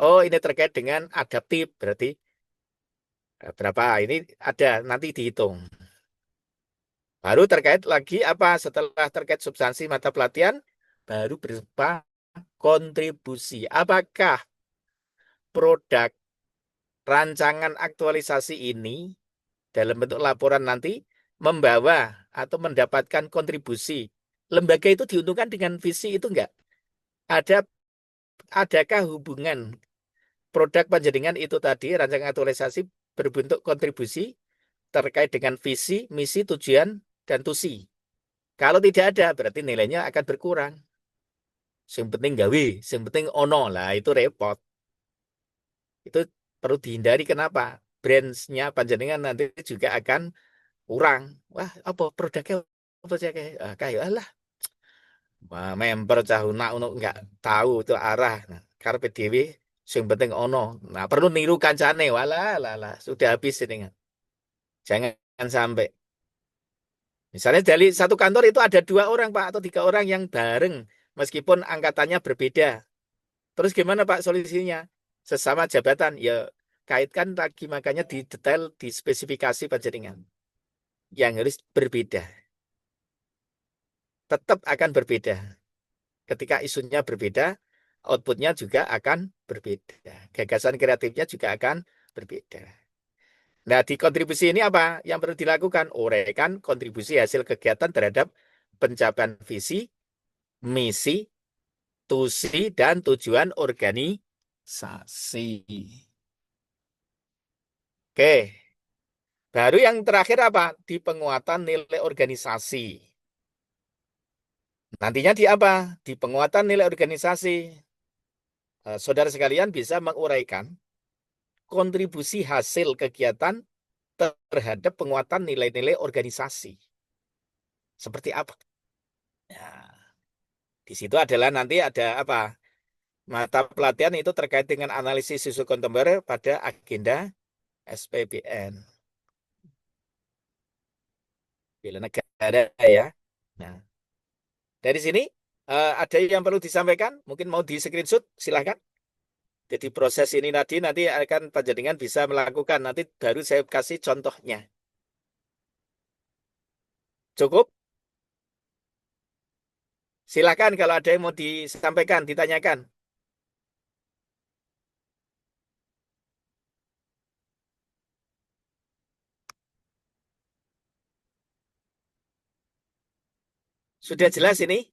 Oh, ini terkait dengan adaptif. Berarti berapa? Ini ada, nanti dihitung. Baru terkait lagi apa? Setelah terkait substansi mata pelatihan, baru berupa kontribusi. Apakah produk rancangan aktualisasi ini dalam bentuk laporan nanti membawa atau mendapatkan kontribusi. Lembaga itu diuntungkan dengan visi itu enggak? Adakah hubungan produk panjenengan itu tadi, rancangan aktualisasi berbentuk kontribusi terkait dengan visi, misi, tujuan, dan tusi? Kalau tidak ada, berarti nilainya akan berkurang. Yang penting gawe, yang penting ono lah, itu repot. Itu perlu dihindari. Kenapa? Brands-nya panjenengan nanti juga akan kurang. Wah, apa produknya apa sih kayak alah. Wah, member cah unak nggak tahu itu arah. Nah, karepe dhewe sing penting ono. Nah, perlu niru kancane. Walah, sudah habis ini. Jangan sampai. Misalnya dari satu kantor itu ada 2 orang, Pak, atau 3 orang yang bareng, meskipun angkatannya berbeda. Terus gimana, Pak, solusinya? Sesama jabatan, ya kaitkan lagi, makanya di detail, di spesifikasi panjenengan. Yang harus berbeda. Tetap akan berbeda. Ketika isunya berbeda, outputnya juga akan berbeda. Gagasan kreatifnya juga akan berbeda. Nah, di kontribusi ini apa yang perlu dilakukan? Uraikan kontribusi hasil kegiatan terhadap pencapaian visi, misi, tusi, dan tujuan organisasi. Oke. Baru yang terakhir apa? Di penguatan nilai organisasi. Nantinya di apa? Di penguatan nilai organisasi. Saudara sekalian bisa menguraikan kontribusi hasil kegiatan terhadap penguatan nilai-nilai organisasi. Seperti apa? Nah, di situ adalah nanti ada apa? Mata pelatihan itu terkait dengan analisis isu kontemporer pada agenda SPBN. Bela negara ya. Nah, dari sini ada yang perlu disampaikan? Mungkin mau di screenshot, silahkan. Jadi proses ini nanti akan panjenengan bisa melakukan. Nanti baru saya kasih contohnya. Cukup? Silahkan kalau ada yang mau disampaikan, ditanyakan. Sudah jelas ini?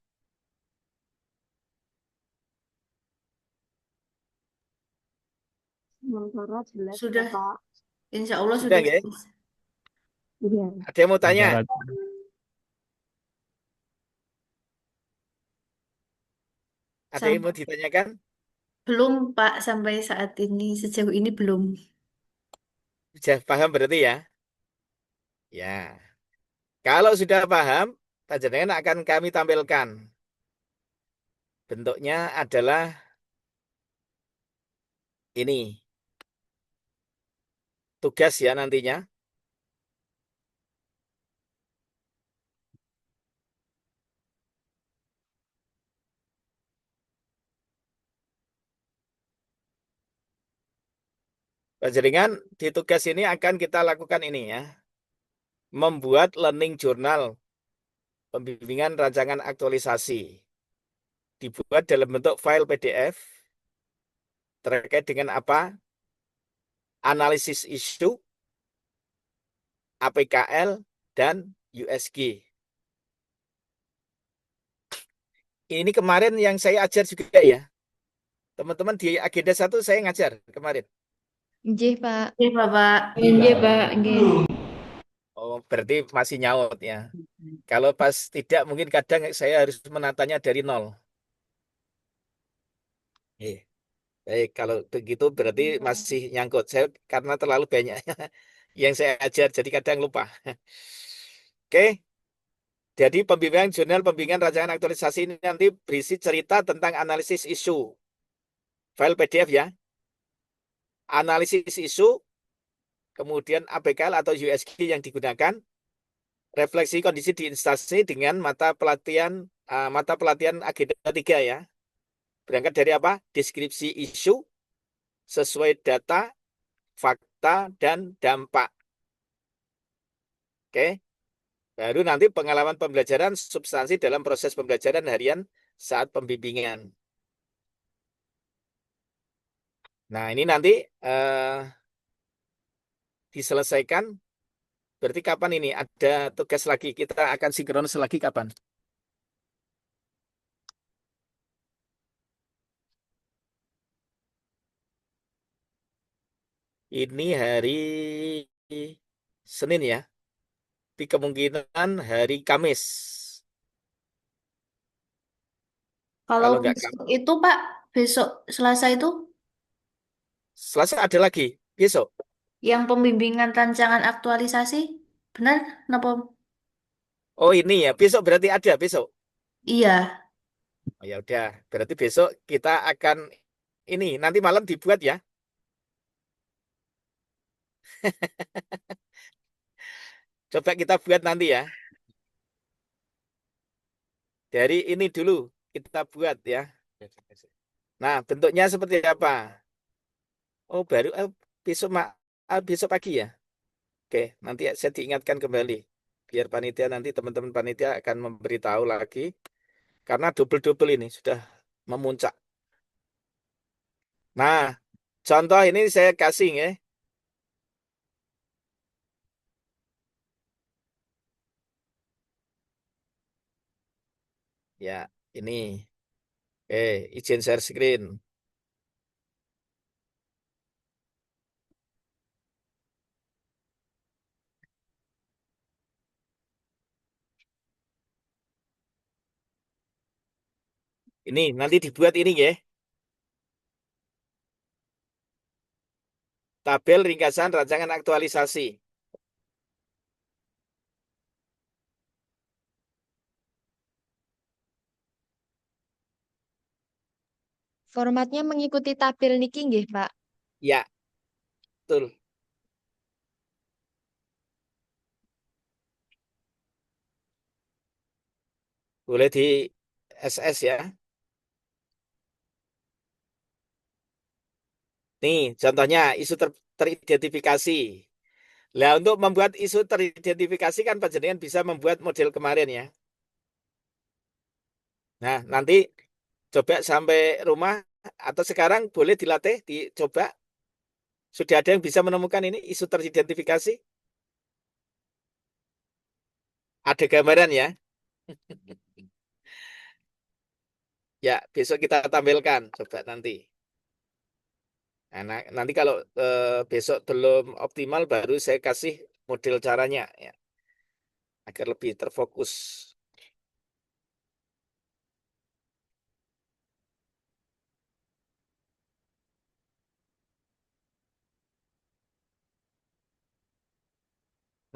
Sementara jelas ya, Sudah. Pak. Insya Allah Sudah, sudah ya? jelas. Iya. Ada yang mau tanya? Sementara Ada yang mau ditanyakan? Belum, Pak, sampai saat ini. Sejauh ini belum. Sudah paham berarti ya? Ya. Kalau sudah paham, panjenengan akan kami tampilkan. Bentuknya adalah ini. Tugas ya nantinya. Panjenengan di tugas ini akan kita lakukan ini ya. Membuat learning journal pembimbingan rancangan aktualisasi. Dibuat dalam bentuk file PDF terkait dengan apa? Analisis isu, APKL, dan USG. Ini kemarin yang saya ajar juga ya. Teman-teman di agenda 1 saya ngajar kemarin. Nggih, Pak. Oke, Bapak. Nggih, Pak. Nggih. Oh, berarti masih nyaut ya. Kalau pas tidak, mungkin kadang saya harus menatanya dari nol. Baik, kalau begitu berarti masih nyangkut. Saya karena terlalu banyak yang saya ajar, jadi kadang lupa. Oke, jadi pembimbingan jurnal pembimbingan rancangan aktualisasi ini nanti berisi cerita tentang analisis isu. File PDF ya. Analisis isu, kemudian APKL atau USG yang digunakan, refleksi kondisi di instansi dengan mata pelatihan agenda 3 ya. Berangkat dari apa? Deskripsi isu sesuai data, fakta, dan dampak. Oke. Baru nanti pengalaman pembelajaran substansi dalam proses pembelajaran harian saat pembimbingan. Nah, ini nanti diselesaikan Berarti kapan ini? Ada tugas lagi. Kita akan sinkronis lagi kapan? Ini hari Senin ya. Di kemungkinan hari Kamis. Kalau Kalau nggak besok itu Pak, besok Selasa itu Selasa ada lagi. Besok. yang pembimbingan rancangan aktualisasi, benar? Kenapa? Oh ini ya. Besok berarti ada besok. Iya, Oh, ya udah. Berarti besok kita akan ini nanti malam dibuat ya. Coba kita buat nanti ya. Dari ini dulu kita buat ya. Nah, bentuknya seperti apa? Oh, baru besok besok pagi ya. Oke, nanti saya diingatkan kembali. Biar panitia nanti teman-teman panitia akan memberitahu lagi karena double-double ini sudah memuncak. Nah, contoh ini saya kasih ya. Ya, ini. Izin share screen. Ini nanti dibuat ini ya. Tabel ringkasan rancangan aktualisasi. Formatnya mengikuti tabel niki nggih, Pak. Ya, betul. Boleh di SS ya. Nih, contohnya isu teridentifikasi. Nah, untuk membuat isu teridentifikasi kan panjenengan bisa membuat model kemarin ya. Nah, nanti coba sampai rumah atau sekarang boleh dilatih, dicoba. Sudah ada yang bisa menemukan ini isu teridentifikasi? Ada gambaran ya? Ya, besok kita tampilkan. Coba nanti. Nah, nanti kalau besok belum optimal, baru saya kasih model caranya ya, agar lebih terfokus.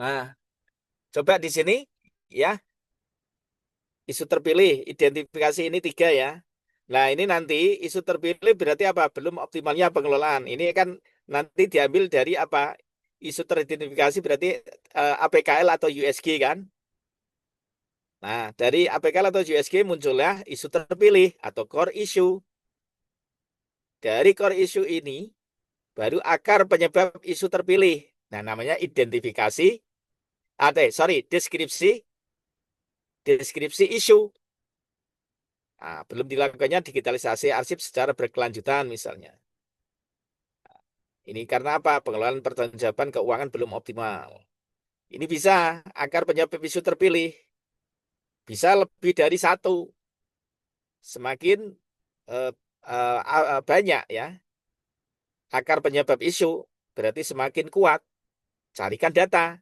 Nah, coba di sini ya, isu terpilih, identifikasi ini 3 ya. Nah, ini nanti isu terpilih berarti apa? Belum optimalnya pengelolaan. Ini kan nanti diambil dari apa? Isu teridentifikasi berarti APKL atau USG kan? Nah, dari APKL atau USG muncullah isu terpilih atau core issue. Dari core issue ini baru akar penyebab isu terpilih. Nah, namanya identifikasi, deskripsi isu. Nah, belum dilakukannya digitalisasi arsip secara berkelanjutan misalnya. Ini karena apa? Pengelolaan pertanggungjawaban keuangan belum optimal. Ini bisa akar penyebab isu terpilih. Bisa lebih dari satu. Semakin eh, banyak ya akar penyebab isu, berarti semakin kuat. Carikan data.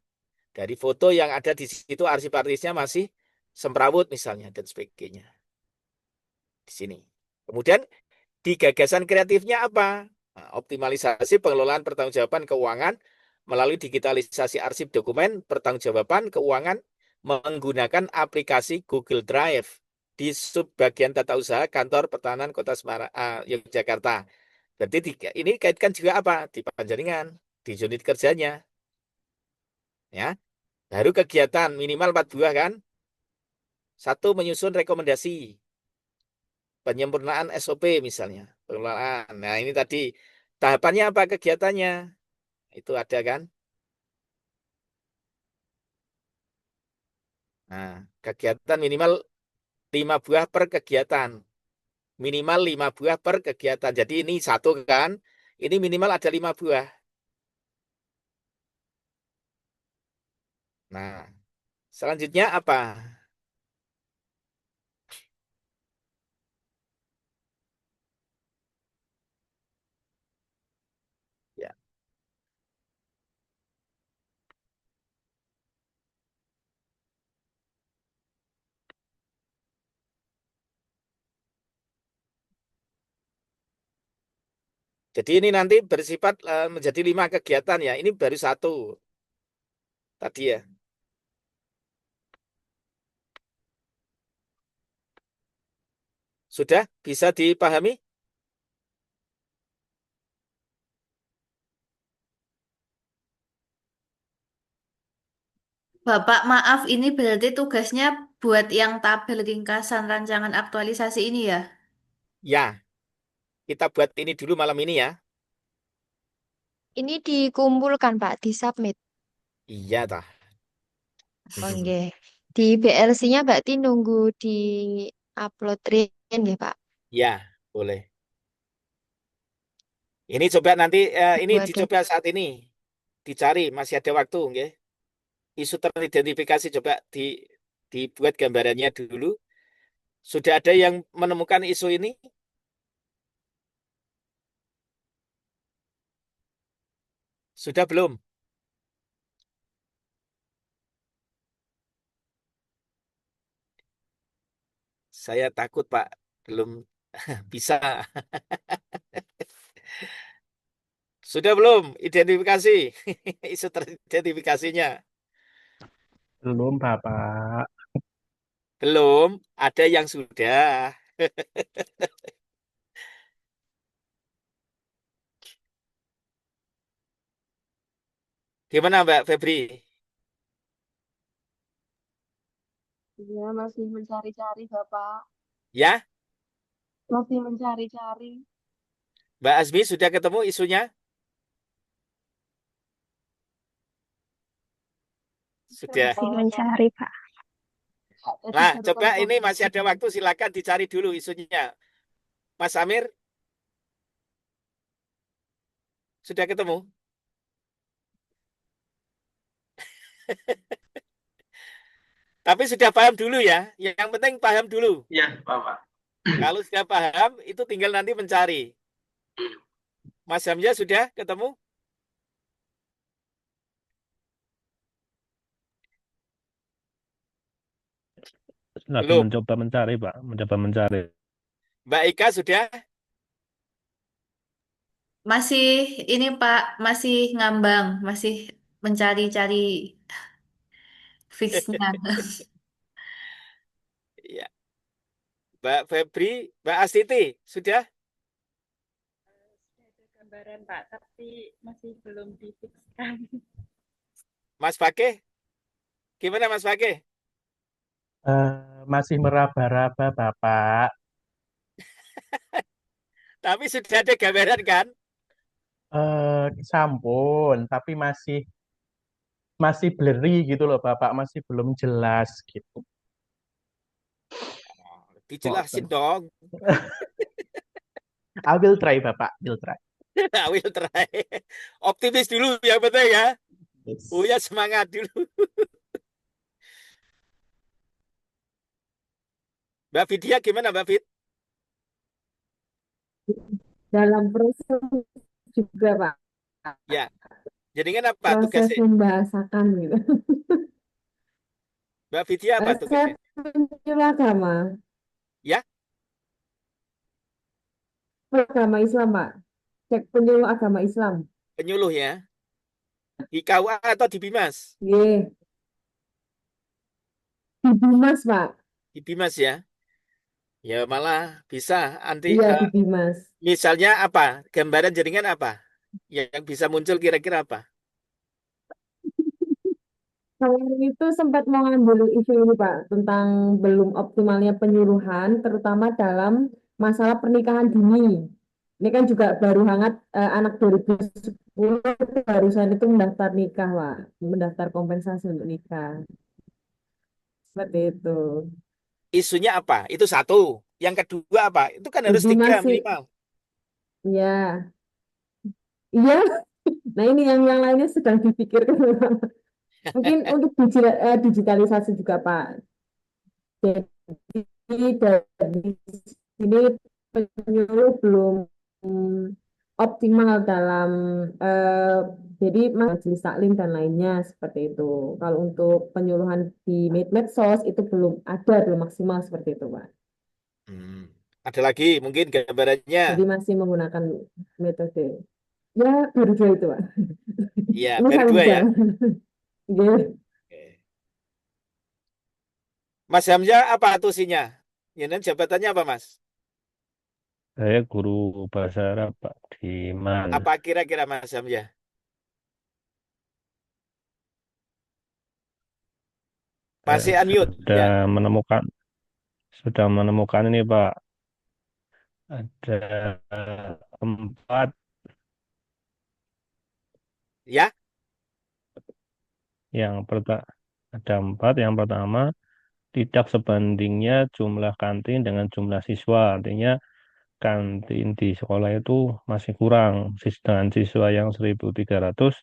Dari foto yang ada di situ arsip-arsipnya masih semrawut misalnya dan sebagainya. Di sini. Kemudian di gagasan kreatifnya apa? Nah, optimalisasi pengelolaan pertanggungjawaban keuangan melalui digitalisasi arsip dokumen pertanggungjawaban keuangan menggunakan aplikasi Google Drive di subbagian tata usaha kantor pertahanan Kota Semarang, Yogyakarta. Berarti ini kaitkan juga apa? Di Panjaringan, di unit kerjanya. Ya, baru kegiatan minimal 4 buah kan? Satu, menyusun rekomendasi penyempurnaan SOP misalnya, pengelolaan. Nah, ini tadi tahapannya apa kegiatannya? Itu ada kan? Nah, kegiatan minimal 5 buah per kegiatan. Minimal 5 buah per kegiatan. Jadi ini satu kan? Ini minimal ada 5 buah. Nah, selanjutnya apa? Ya. Jadi ini nanti bersifat menjadi 5 kegiatan ya. Ini baru satu tadi ya. Sudah bisa dipahami? Bapak, maaf, ini berarti tugasnya buat yang tabel ringkasan rancangan aktualisasi ini ya? Ya, kita buat ini dulu malam ini ya. Ini dikumpulkan, Pak, di submit. Iya, tah. Oh, nggih. Di BLC-nya berarti nunggu di upload ya, Pak. Ya, boleh. Ini coba nanti ini Buat yang dicoba saat ini. Dicari, masih ada waktu, nggih. Isu teridentifikasi coba dibuat gambarannya dulu. Sudah ada yang menemukan isu ini? Sudah belum? Saya takut, Pak, belum bisa. Sudah belum identifikasi isu teridentifikasinya? Belum, Bapak. Belum, ada yang sudah. Gimana Mbak Febri? Iya, masih mencari-cari, Bapak. Ya, Masih mencari-cari. Mbak Azmi sudah ketemu isunya? Sudah. Masih mencari, Pak. Tadi Nah, baru coba ini masih ada konfirmasi. waktu, silakan dicari dulu isunya. Mas Amir, sudah ketemu? Tapi sudah paham dulu ya. Yang penting paham dulu. Ya, Bapak. Kalau sudah paham, itu tinggal nanti mencari. Mas Hamzah sudah ketemu? Lagi Belum. mencoba mencari, Pak. Mencoba mencari. Mbak Ika sudah? Masih ini Pak, masih ngambang, masih mencari-cari fixnya. Ya. Mbak Febri, Mbak Astiti, sudah? Sudah ada gambaran Pak, tapi masih belum difikskan. Mas Fakih, gimana Mas Fakih? Masih meraba-raba, Bapak. Tapi sudah ada gambaran kan? Sampun, tapi masih blurry gitu loh, Bapak. Masih belum jelas gitu. Dijelasin Ngoten. dong. I will try, Bapak. Will try. I will try. Optimis dulu yang penting ya. Yes. Oh ya, semangat dulu. Mbak Vidya gimana Mbak Vid? Dalam proses juga, Pak. Ya, jadi kan apa Proses tugasnya? membahasakan gitu. Mbak Vidya apa Saya tugasnya? penyuluh agama. Ya, Agama Islam, Pak. Cek penyuluh agama Islam. penyuluh ya. Di KUA atau di Bimas? Nggih. Di Bimas, Pak. Di Bimas ya. Ya malah bisa nanti Iya, di Bimas. misalnya apa? Gambaran jaringan apa? Yang bisa muncul kira-kira apa? Kemarin itu sempat mau ngambil isu ini, Pak, tentang belum optimalnya penyuluhan, terutama dalam masalah pernikahan dini. Ini kan juga baru hangat, anak 2010 barusan itu mendaftar nikah, Pak. Mendaftar kompensasi untuk nikah. Seperti itu. Isunya apa? Itu satu. Yang kedua apa? Itu kan harus Ibu 3 masih, minimal. ya, iya. Nah ini yang lainnya sedang dipikirkan. Mungkin untuk digitalisasi juga Pak. Jadi dari sini penyuluh belum optimal dalam eh, jadi majelis taklim dan lainnya seperti itu. Kalau untuk penyuluhan di medsos itu belum ada, belum maksimal seperti itu Pak. Hmm. Ada lagi mungkin gambarannya. Jadi masih menggunakan metode. Ya baru dua itu Pak. Iya, Ini baru saya dua muda. ya. Oke. Oke. Mas Hamzah apa tusinya? Ya, dan jabatannya apa Mas? Saya guru bahasa Arab, Pak, di MAN. Apa kira-kira Mas Hamzah? Saya Masih unmute sudah ya. menemukan sudah menemukan ini, Pak. Ada empat Ya, ada empat. Yang pertama, tidak sebandingnya jumlah kantin dengan jumlah siswa. Artinya kantin di sekolah itu masih kurang. Dengan siswa yang 1.300,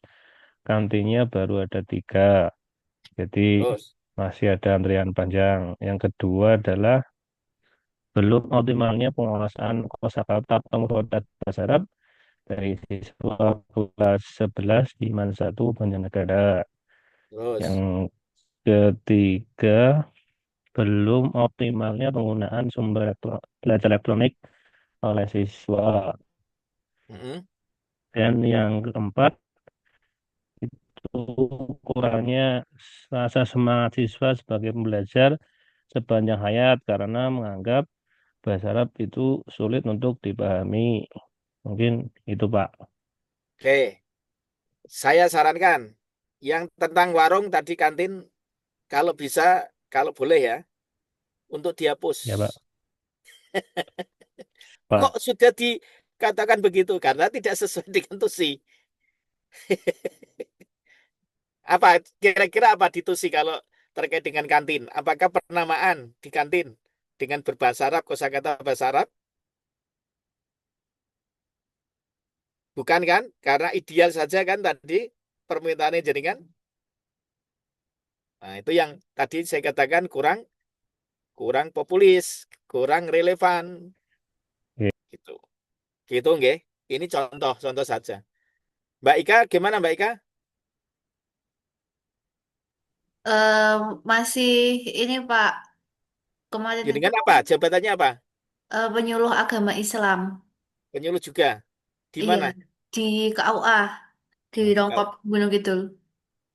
kantinnya baru ada 3. Jadi terus. masih ada antrian panjang. Yang kedua adalah belum optimalnya penguasaan kosakata atau mufradat bahasa Arab dari siswa kelas 11 di MAN 1 Banjarnegara. Yang Terus. ketiga, belum optimalnya penggunaan sumber belajar elektronik oleh siswa. Mm-mm. Dan yang keempat, itu kurangnya rasa semangat siswa sebagai pembelajar sepanjang hayat karena menganggap bahasa Arab itu sulit untuk dipahami. Mungkin itu, Pak. Oke, saya sarankan yang tentang warung tadi kantin kalau bisa, kalau boleh ya, untuk dihapus. Ya, Pak. Pak, Kok sudah dikatakan begitu? Karena tidak sesuai dengan tusi. Apa kira-kira apa di tusi kalau terkait dengan kantin? Apakah penamaan di kantin dengan berbahasa Arab, kosakata bahasa Arab? Bukan kan? Karena ideal saja kan tadi permintaannya jaringan. Nah, itu yang tadi saya katakan kurang kurang populis, kurang relevan ya, gitu. Gitu nggih. Ini contoh saja. Mbak Ika gimana Mbak Ika? Eh, masih ini Pak, kemarin itu Jaringan apa? Jabatannya apa? penyuluh agama Islam. Penyuluh juga. Di Iya, mana? di KUA, di Hmm, Rongkop Gunung Kidul.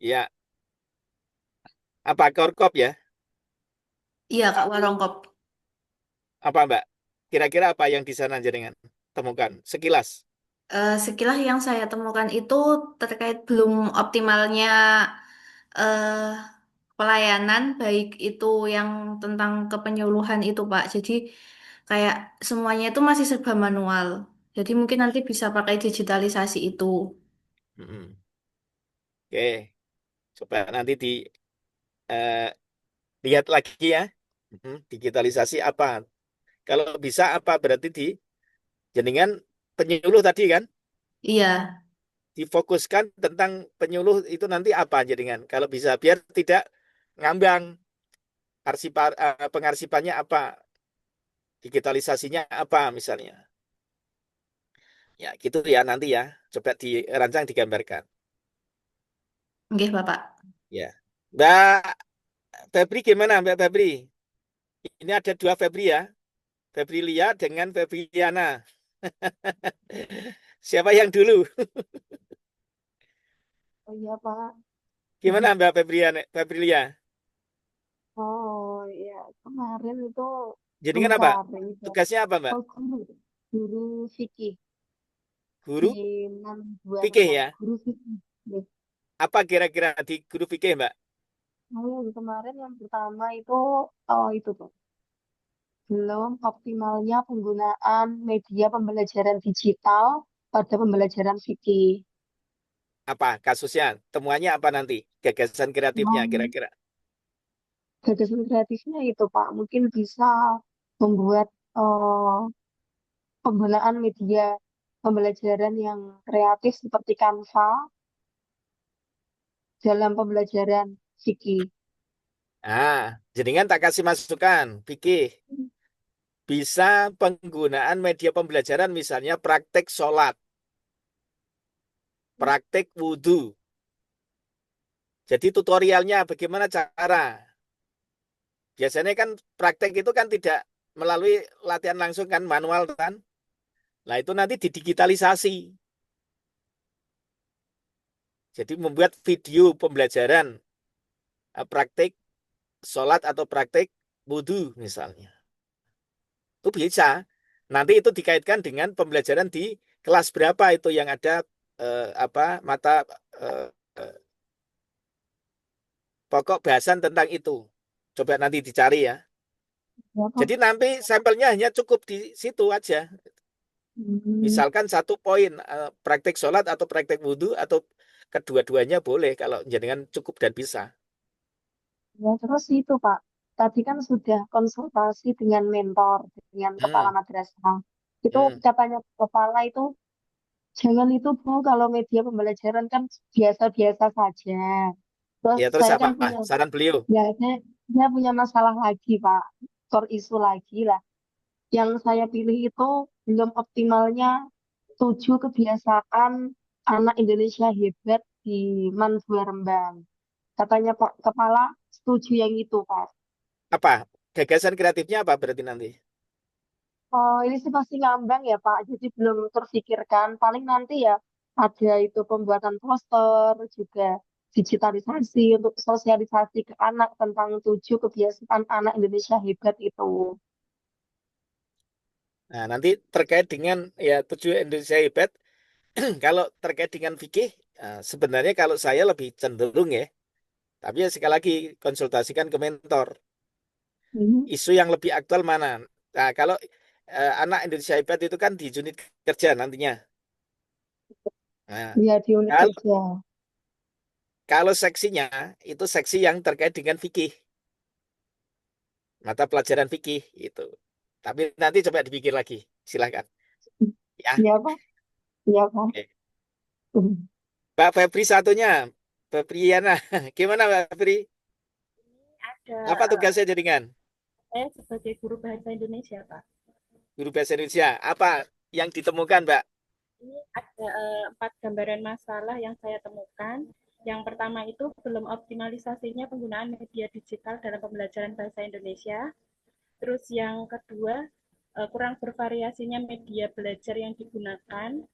ya, apa korkop ya? Iya, KUA Rongkop. Apa Mbak? Kira-kira apa yang di sana jaringan temukan? Sekilas. Sekilas yang saya temukan itu terkait belum optimalnya eh, pelayanan, baik itu yang tentang kepenyuluhan itu, Pak. Jadi kayak semuanya itu masih serba manual. Jadi mungkin nanti bisa pakai digitalisasi itu. Mm-mm. Oke, coba nanti eh, lihat lagi ya. Digitalisasi apa? Kalau bisa apa berarti di jaringan penyuluh tadi kan? Iya, Difokuskan tentang penyuluh itu nanti apa jaringan? Kalau bisa biar tidak ngambang pengarsipannya apa, digitalisasinya apa misalnya. Ya gitu ya nanti ya. Coba dirancang digambarkan. nggih, Bapak. Ya. Mbak Febri gimana Mbak Febri? Ini ada dua Febri ya. Febri Lia dengan Febriana. Siapa yang dulu? Oh iya, Pak. Gimana Mbak Febriana, Febri Lia? Oh iya, kemarin itu Jadi kan apa? mencari Tugasnya apa Mbak? oh, guru fikih di Guru enam dua fikih Pak. ya. Guru fikih. Yes. Apa kira-kira di guru fikih Mbak? Oh, yang kemarin yang pertama itu itu Pak. Belum optimalnya penggunaan media pembelajaran digital pada pembelajaran fikih. Apa kasusnya? Temuannya apa nanti? Gagasan kreatifnya Hmm, kira-kira. gagasan kreatifnya itu Pak, mungkin bisa membuat eh, penggunaan media pembelajaran yang kreatif seperti Canva dalam pembelajaran fikih. Jadi kan tak kasih masukan, fikih. Bisa penggunaan media pembelajaran misalnya praktek sholat, praktek wudhu. Jadi tutorialnya bagaimana cara. Biasanya kan praktek itu kan tidak melalui latihan langsung kan, manual kan. Nah itu nanti didigitalisasi. Jadi membuat video pembelajaran praktek sholat atau praktek wudhu misalnya. Itu bisa. Nanti itu dikaitkan dengan pembelajaran di kelas berapa itu yang ada mata eh, eh, pokok bahasan tentang itu. Coba nanti dicari ya. Ya, Pak. Jadi nanti sampelnya hanya cukup di situ aja. Misalkan satu poin praktek sholat atau praktek wudhu atau kedua-duanya boleh kalau jenengan cukup dan bisa. Ya, terus itu Pak, tadi kan sudah konsultasi dengan mentor, dengan kepala Hmm, madrasah. Itu hmm. katanya kepala itu, jangan itu Bu, kalau media pembelajaran kan biasa-biasa saja. Terus Ya terus saya apa kan punya, saran beliau? ya saya punya masalah lagi Pak, core isu lagi lah. Yang saya pilih itu belum optimalnya 7 kebiasaan anak Indonesia hebat di Mandua Rembang. Katanya Pak Kepala setuju yang itu Pak. Apa gagasan kreatifnya apa berarti nanti? Oh, ini sih pasti ngambang ya Pak, jadi belum terfikirkan. Paling nanti ya ada itu pembuatan poster, juga digitalisasi untuk sosialisasi ke anak tentang 7 kebiasaan anak Indonesia hebat itu. Nah, nanti terkait dengan ya tujuh Indonesia hebat, kalau terkait dengan fikih, sebenarnya kalau saya lebih cenderung ya, tapi ya sekali lagi konsultasikan ke mentor. Mhm. Isu yang lebih aktual mana? Nah, kalau anak Indonesia hebat itu kan di unit kerja nantinya. Nah, Ya di unit kalau kerja. kalau seksinya itu seksi yang terkait dengan fikih, mata pelajaran fikih itu. Tapi nanti coba dipikir lagi, silakan. Ya, Iya Pak, iya Pak. oke. Mbak Febri satunya, Febriana. Gimana Mbak Febri? Ada Apa tugasnya jaringan? saya sebagai guru bahasa Indonesia, Pak. Guru bahasa Indonesia. Apa yang ditemukan, Mbak? Ini ada 4 gambaran masalah yang saya temukan. Yang pertama itu belum optimalisasinya penggunaan media digital dalam pembelajaran bahasa Indonesia. Terus yang kedua, kurang bervariasinya media belajar yang digunakan.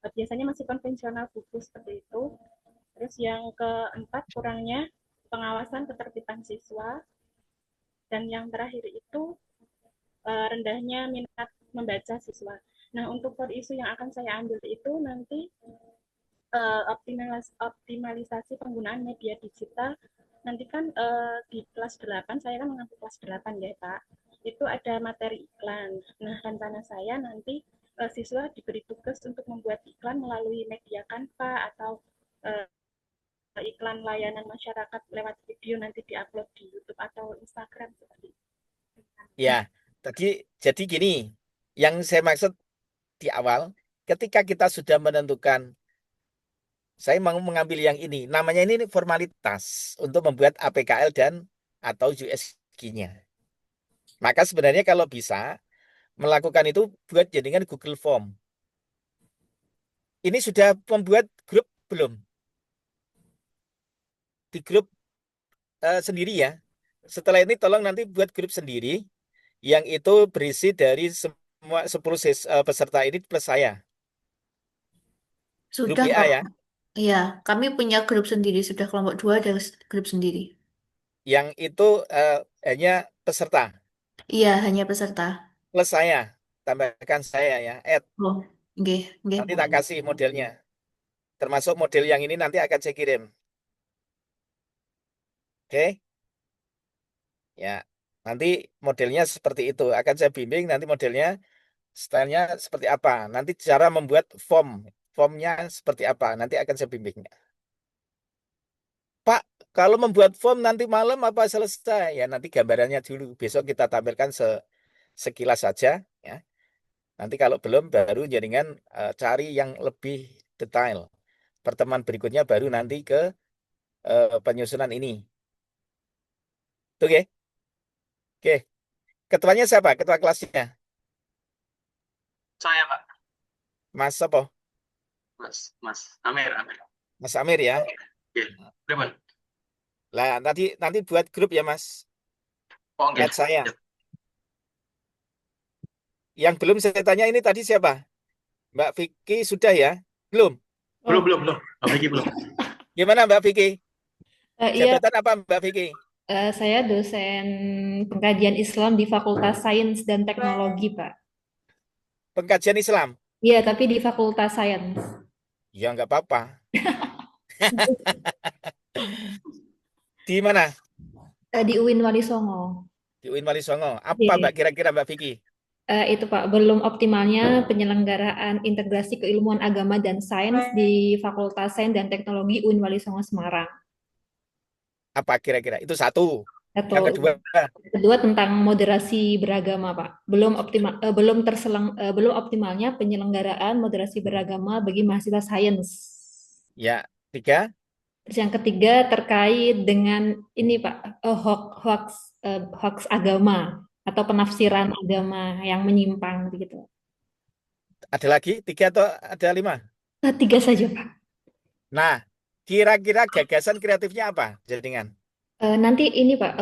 Biasanya masih konvensional buku seperti itu. Terus yang keempat, kurangnya pengawasan ketertiban siswa. Dan yang terakhir itu rendahnya minat membaca siswa. Nah, untuk core isu yang akan saya ambil itu nanti optimalisasi penggunaan media digital. Nanti kan di kelas 8, saya kan mengambil kelas 8 ya Pak, itu ada materi iklan. Nah, rencana saya nanti siswa diberi tugas untuk membuat iklan melalui media Canva atau iklan layanan masyarakat lewat video nanti diupload di YouTube atau Instagram seperti itu. Ya, tadi jadi gini, yang saya maksud di awal, ketika kita sudah menentukan, saya mau mengambil yang ini, namanya ini formalitas untuk membuat APKL dan atau USG-nya. Maka sebenarnya kalau bisa melakukan itu buat jaringan Google Form. Ini sudah membuat grup belum? Di grup sendiri ya. Setelah ini tolong nanti buat grup sendiri yang itu berisi dari semua 10 peserta ini plus saya. Grup Sudah WA kok. ya. Iya, kami punya grup sendiri, sudah kelompok 2 ada grup sendiri. Yang itu hanya peserta Iya, hanya peserta. plus saya. Tambahkan saya ya. Add. Oh, nggih, nggih, Nanti Pak. tak kasih modelnya. Termasuk model yang ini nanti akan saya kirim. Oke? Ya. Nanti modelnya seperti itu. Akan saya bimbing nanti modelnya stylenya seperti apa. Nanti cara membuat form. Formnya seperti apa. Nanti akan saya bimbing. Pak, kalau membuat form nanti malam apa selesai? Ya nanti gambarannya dulu. Besok kita tampilkan sekilas saja. Ya. Nanti kalau belum baru jaringan cari yang lebih detail. pertemuan berikutnya baru nanti ke penyusunan ini. Oke, oke. Ketuanya siapa? Ketua kelasnya? Saya Pak, Mas apa? Mas Amir. Mas Amir ya. Oke, pripun? Lah nanti buat grup ya Mas. Oh, nggih. Add saya. Yang belum saya tanya ini tadi siapa? Mbak Vicky sudah ya? Belum? Belum. Mbak Vicky belum. Gimana Mbak Vicky? Iya, Jabatan apa Mbak Vicky? saya dosen pengkajian Islam di Fakultas Sains dan Teknologi, Pak. Pengkajian Islam? Iya, tapi di Fakultas Sains. Ya nggak apa-apa. Di mana? Di UIN Wali Songo. Di UIN Wali Songo. Apa Iya. Mbak kira-kira Mbak Vicky? Itu Pak, belum optimalnya penyelenggaraan integrasi keilmuan agama dan sains di Fakultas Sains dan Teknologi UIN Wali Songo Semarang. Apa kira-kira? Itu satu. Yang Atau kedua, tentang moderasi beragama, Pak. Belum optimalnya penyelenggaraan moderasi beragama bagi mahasiswa sains. ya. Tiga, Terus yang ketiga terkait dengan ini Pak, hoax agama atau penafsiran agama yang menyimpang begitu. ada lagi? Tiga atau ada lima? Tiga saja Pak. Nah, kira-kira gagasan kreatifnya apa? Jaringan. Nanti ini Pak,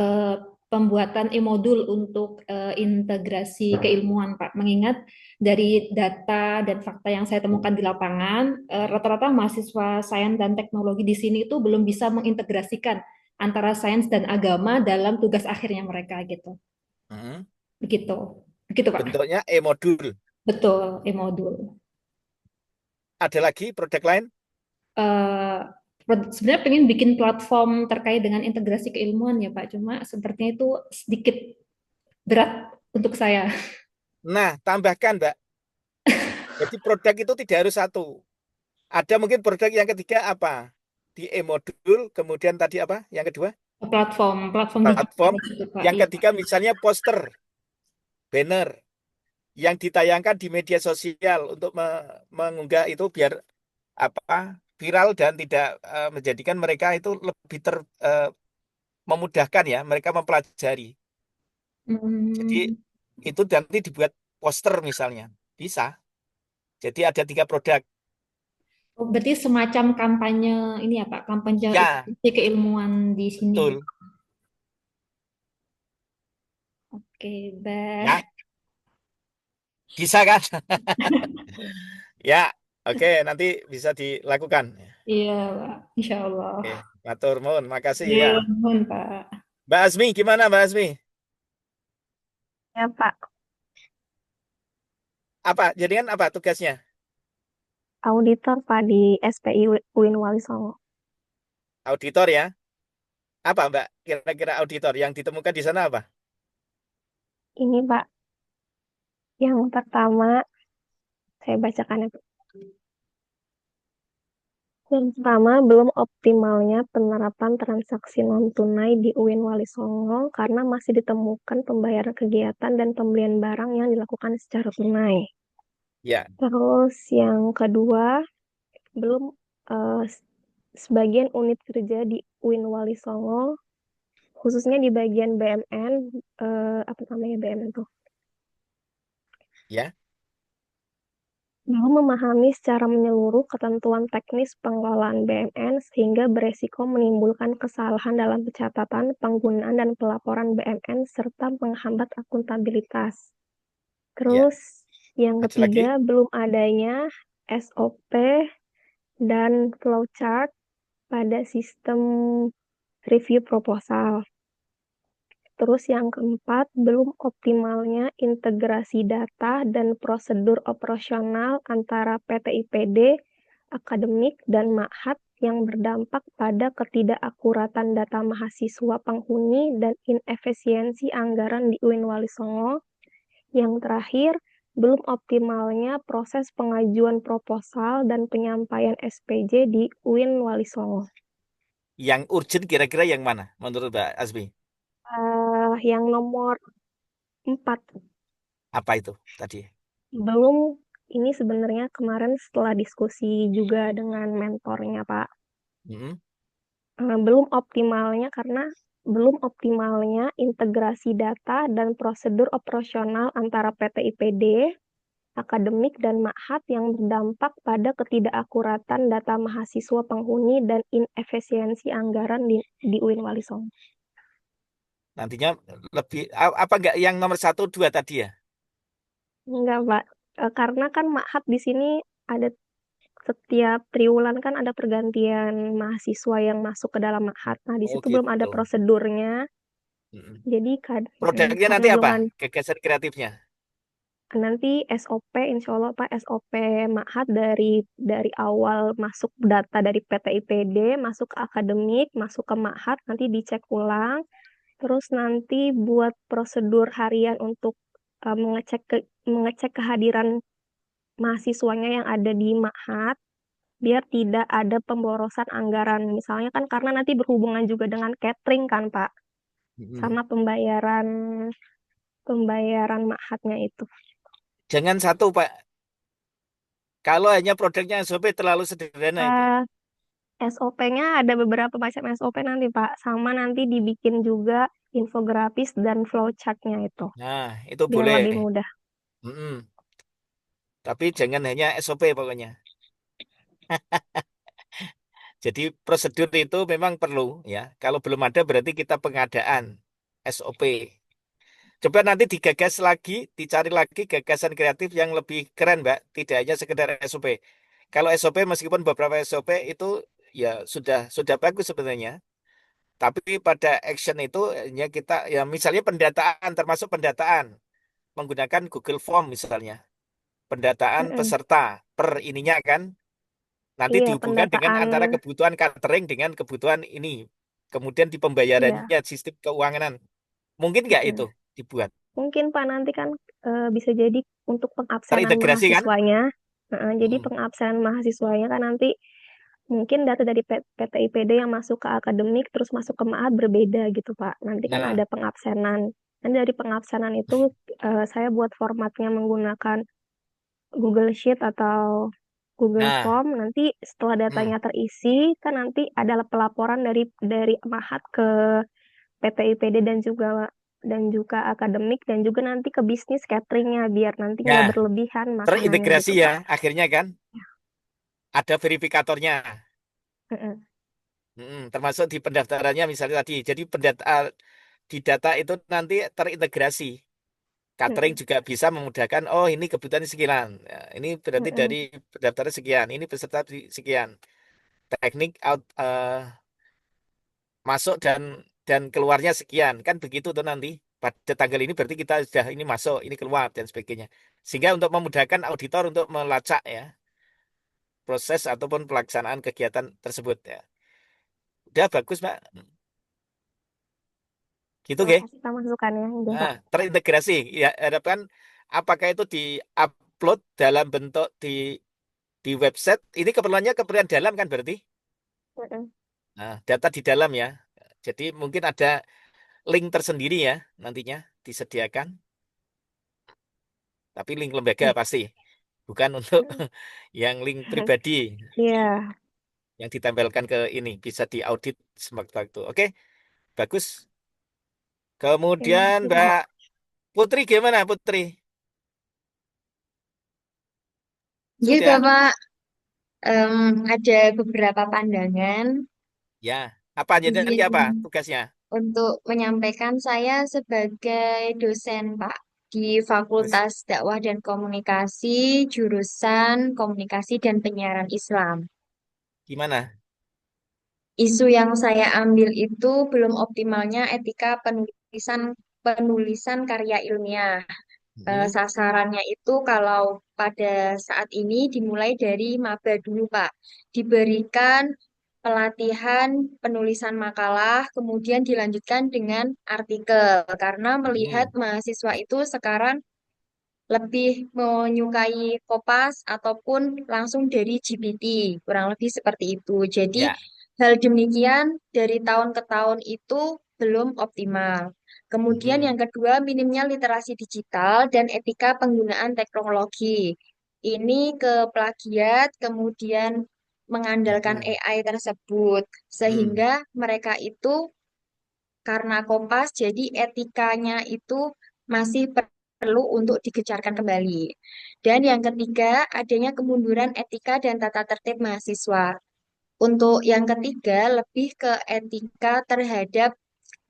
pembuatan e-modul untuk integrasi keilmuan Pak. Mengingat dari data dan fakta yang saya temukan di lapangan, rata-rata mahasiswa sains dan teknologi di sini itu belum bisa mengintegrasikan antara sains dan agama dalam tugas akhirnya mereka gitu. Begitu. Begitu Pak. Bentuknya e-modul. Betul, e-modul. Ada lagi produk lain? Sebenarnya pengen bikin platform terkait dengan integrasi keilmuan ya Pak, cuma sepertinya itu sedikit berat untuk saya. Nah, tambahkan Mbak. Jadi produk itu tidak harus satu. Ada mungkin produk yang ketiga apa? Di e-modul, kemudian tadi apa? Yang kedua? Platform Platform. gitu, Pak. Yang Iya. ketiga misalnya poster, banner yang ditayangkan di media sosial untuk mengunggah itu biar apa viral dan tidak menjadikan mereka itu lebih memudahkan ya mereka mempelajari. Jadi itu nanti dibuat poster misalnya bisa. Jadi ada 3 produk. Oh, berarti semacam kampanye ini ya Pak, kampanye Ya, edukasi keilmuan di sini. betul. Oke, baik. Ya, bisa kan? Ya, oke nanti bisa dilakukan. Iya, Pak. Insya Allah. Oke, matur nuwun, makasih Iya, ya. mohon, Pak. Mbak Azmi, gimana Mbak Azmi? Ya, Pak. Apa? Jadikan apa tugasnya? Auditor, Pak, di SPI UIN Wali Songo. Auditor ya? Apa Mbak? Kira-kira auditor yang ditemukan di sana apa? Ini, Pak, yang pertama, saya bacakan ya, Pak. Yang pertama, belum optimalnya penerapan transaksi non-tunai di UIN Wali Songo karena masih ditemukan pembayaran kegiatan dan pembelian barang yang dilakukan secara tunai. Ya. Terus yang kedua, belum sebagian unit kerja di UIN Wali Songo, khususnya di bagian BMN, apa namanya BMN tuh? Ya. Belum memahami secara menyeluruh ketentuan teknis pengelolaan BMN sehingga beresiko menimbulkan kesalahan dalam pencatatan, penggunaan, dan pelaporan BMN serta menghambat akuntabilitas. Terus yang Ada ketiga, lagi? belum adanya SOP dan flowchart pada sistem review proposal. Terus yang keempat, belum optimalnya integrasi data dan prosedur operasional antara PT-IPD, akademik, dan ma'had yang berdampak pada ketidakakuratan data mahasiswa penghuni dan inefisiensi anggaran di UIN Wali Songo. Yang terakhir, belum optimalnya proses pengajuan proposal dan penyampaian SPJ di UIN Wali Songo. Yang urgent kira-kira yang mana menurut Mbak Azmi? Yang nomor 4. Apa itu tadi? Belum ini sebenarnya kemarin setelah diskusi juga dengan mentornya, Pak. Mm-mm. Belum optimalnya karena belum optimalnya integrasi data dan prosedur operasional antara PT IPD, akademik, dan Ma'had yang berdampak pada ketidakakuratan data mahasiswa penghuni dan inefisiensi anggaran di UIN Wali Songo. Nantinya lebih apa enggak yang nomor 1, 2 tadi ya? Enggak, Pak. Karena kan Ma'had di sini ada setiap triwulan kan ada pergantian mahasiswa yang masuk ke dalam Ma'had. Nah, di Oh situ belum ada gitu. prosedurnya. Mm-mm. Jadi Produknya karena nanti belum apa? ada Gagasan kreatifnya. nanti SOP, insya Allah Pak, SOP Ma'had dari awal masuk data dari PT IPD, masuk ke akademik, masuk ke Ma'had, nanti dicek ulang. Terus nanti buat prosedur harian untuk mengecek kehadiran mahasiswanya yang ada di Ma'had, biar tidak ada pemborosan anggaran. Misalnya kan karena nanti berhubungan juga dengan catering kan, Pak, Mm-mm. sama pembayaran Ma'hadnya itu. Jangan satu, Pak. Kalau hanya produknya SOP terlalu sederhana itu. SOP-nya ada beberapa macam SOP nanti, Pak. Sama nanti dibikin juga infografis dan flowchart-nya itu, Nah, itu biar boleh. lebih mudah. Mm-mm. Tapi jangan hanya SOP pokoknya. Jadi prosedur itu memang perlu ya. Kalau belum ada berarti kita pengadaan SOP. Coba nanti digagas lagi, dicari lagi gagasan kreatif yang lebih keren, Mbak. Tidak hanya sekedar SOP. Kalau SOP meskipun beberapa SOP itu ya sudah bagus sebenarnya. Tapi pada action itu hanya kita ya misalnya pendataan termasuk pendataan menggunakan Google Form misalnya. Pendataan Mm-mm. peserta per ininya kan nanti Iya, dihubungkan dengan pendataan. antara kebutuhan catering dengan kebutuhan ini. Kemudian di Iya. pembayarannya sistem keuangan. Mungkin nggak itu Mm-mm. dibuat? Mungkin Pak nanti kan bisa jadi untuk pengabsanan Terintegrasi kan? mahasiswanya. Jadi Mm-mm. pengabsanan mahasiswanya kan nanti mungkin data dari PT IPD yang masuk ke akademik terus masuk ke MAAT berbeda gitu Pak. Nanti kan Nah, ada pengabsanan. Dan dari pengabsanan itu saya buat formatnya menggunakan Google Sheet atau Google nah, Form. Nanti setelah hmm. datanya terisi kan nanti adalah pelaporan dari MAAT ke PT IPD dan juga akademik dan juga nanti ke bisnis cateringnya biar nanti nggak Nah, berlebihan makanannya terintegrasi gitu ya Pak. akhirnya kan ada verifikatornya. Mm-mm. Termasuk di pendaftarannya misalnya tadi. Jadi di data itu nanti terintegrasi. Catering Mm-mm. juga bisa memudahkan, oh ini kebutuhan sekian. Ya, ini berarti dari Mm-mm. pendaftaran sekian, ini peserta sekian. Teknik masuk dan keluarnya sekian. Kan begitu tuh nanti. Pada tanggal ini berarti kita sudah ini masuk, ini keluar dan sebagainya. Sehingga untuk memudahkan auditor untuk melacak ya proses ataupun pelaksanaan kegiatan tersebut ya. Udah bagus, Mbak. Gitu, Terima Ge. kasih Pak masukannya. Udah Nah, Pak. terintegrasi. Ya, harapkan apakah itu di-upload dalam bentuk di website. Ini keperluannya keperluan dalam kan berarti? Mm-mm. Nah, data di dalam ya. Jadi mungkin ada link tersendiri ya nantinya disediakan. Tapi link lembaga Ih. pasti. Bukan untuk Mm-mm. yang link pribadi Iya. yang ditempelkan ke ini. Bisa diaudit sewaktu-waktu. Oke, bagus. Terima Kemudian kasih Mbak Pak. Putri gimana Putri? Gitu, Sudah? Pak. Ada beberapa pandangan. Ya. Apa jadi nanti apa Izin tugasnya? untuk menyampaikan saya sebagai dosen, Pak, di Terus Fakultas Dakwah dan Komunikasi, jurusan Komunikasi dan Penyiaran Islam. gimana? Isu yang saya ambil itu belum optimalnya etika penulisan penulisan karya ilmiah. Hmm. Sasarannya itu kalau pada saat ini dimulai dari maba dulu, Pak. Diberikan pelatihan penulisan makalah, kemudian dilanjutkan dengan artikel. Karena melihat Hmm. mahasiswa itu sekarang lebih menyukai Kopas ataupun langsung dari GPT, kurang lebih seperti itu. Jadi Ya. hal demikian dari tahun ke tahun itu belum optimal. Kemudian Hmm. yang kedua, minimnya literasi digital dan etika penggunaan teknologi. ini ke plagiat, kemudian mengandalkan Mm-mm. AI tersebut, Mm. sehingga mereka itu karena Kompas, jadi etikanya itu masih perlu untuk dikejarkan kembali. Dan yang ketiga, adanya kemunduran etika dan tata tertib mahasiswa. Untuk yang ketiga, lebih ke etika terhadap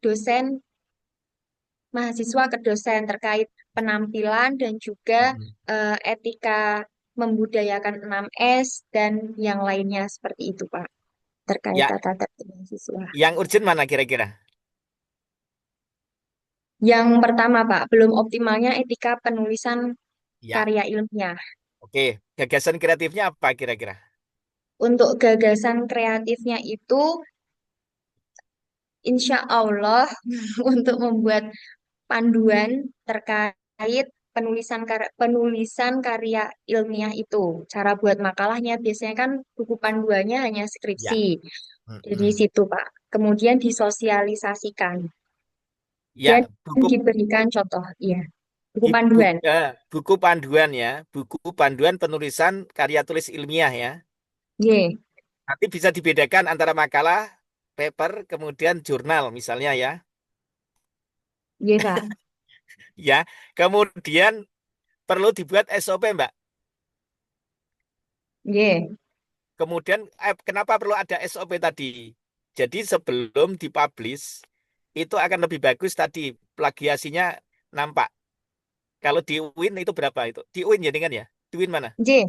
dosen, mahasiswa ke dosen terkait penampilan dan juga Mm. etika membudayakan 6S dan yang lainnya seperti itu, Pak, terkait Ya, tata tertib mahasiswa. yang urgent mana kira-kira? Yang pertama, Pak, belum optimalnya etika penulisan Ya, karya ilmiah. oke. Gagasan kreatifnya apa kira-kira? Untuk gagasan kreatifnya itu, insya Allah, untuk membuat panduan terkait penulisan karya ilmiah itu. Cara buat makalahnya biasanya kan buku panduannya hanya Ya. skripsi. Dari Mm-mm. situ, Pak. Kemudian disosialisasikan Ya, dan buku diberikan contoh. Iya, buku i- bu- panduan. buku panduan ya, buku panduan penulisan karya tulis ilmiah ya. Ye, Nanti bisa dibedakan antara makalah, paper, kemudian jurnal misalnya ya. ye, Pak. Ya, kemudian perlu dibuat SOP, Mbak. Ye, Kemudian kenapa perlu ada SOP tadi? Jadi sebelum dipublish itu akan lebih bagus tadi plagiasinya nampak. Kalau di UIN itu berapa itu? Di UIN ya dengan ya? Di UIN mana? Ye.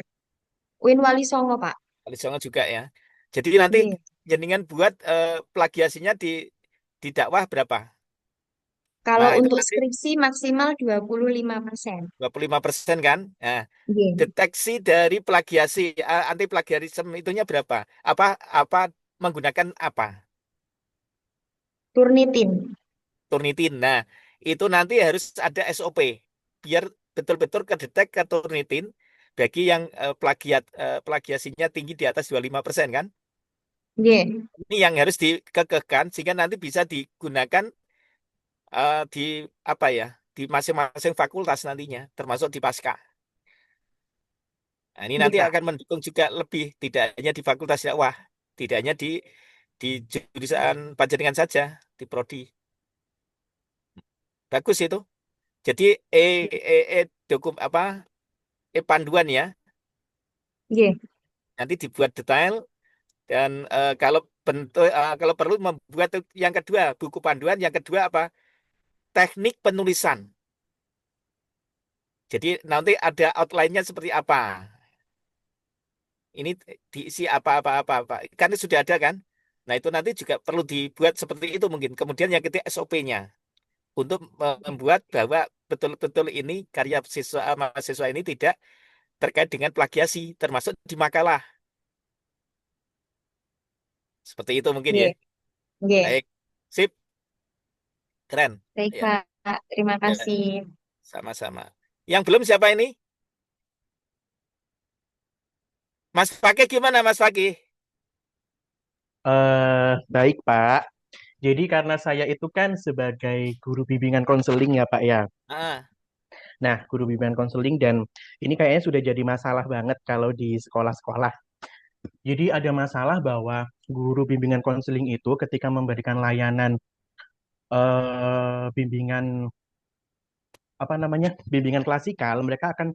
Win Wali Songo, Pak. Wali Songo juga ya. Jadi nanti Ye. jenengan buat plagiasinya di dakwah berapa? Kalau Nah, itu untuk nanti skripsi maksimal 25%. 25% kan? Nah, Ye. deteksi dari plagiasi anti plagiarisme itunya berapa? Apa menggunakan apa? Turnitin. Turnitin. Nah, itu nanti harus ada SOP biar betul-betul kedetek ke Turnitin bagi yang plagiasinya tinggi di atas 25% kan? Ye. Ini yang harus dikekehkan sehingga nanti bisa digunakan di apa ya? Di masing-masing fakultas nantinya, termasuk di Pasca. Nah, ini Ye, nanti Pak. akan mendukung juga lebih tidak hanya di fakultas dakwah, tidak hanya di jurusan panjenengan saja, di prodi. Bagus itu. Jadi dokum apa panduan ya, Ye. nanti dibuat detail dan kalau bentuk kalau perlu membuat yang kedua buku panduan, yang kedua apa? Teknik penulisan. Jadi nanti ada outline-nya seperti apa. Ini diisi apa. Kan sudah ada kan? Nah, itu nanti juga perlu dibuat seperti itu mungkin. Kemudian yang ketiga SOP-nya untuk membuat bahwa betul-betul ini karya mahasiswa ini tidak terkait dengan plagiasi, termasuk di makalah. Seperti itu mungkin ya. Ye. Ye. Baik, sip, keren. Baik, Ya, Pak. Terima ya, kasih. sama-sama. Yang belum siapa ini? Mas Fakih gimana Mas Fakih? Baik, Pak. Jadi karena saya itu kan sebagai guru bimbingan konseling ya, Pak ya. Ah, Nah, guru bimbingan konseling dan ini kayaknya sudah jadi masalah banget kalau di sekolah-sekolah. Jadi ada masalah bahwa guru bimbingan konseling itu ketika memberikan layanan bimbingan apa namanya bimbingan klasikal, mereka akan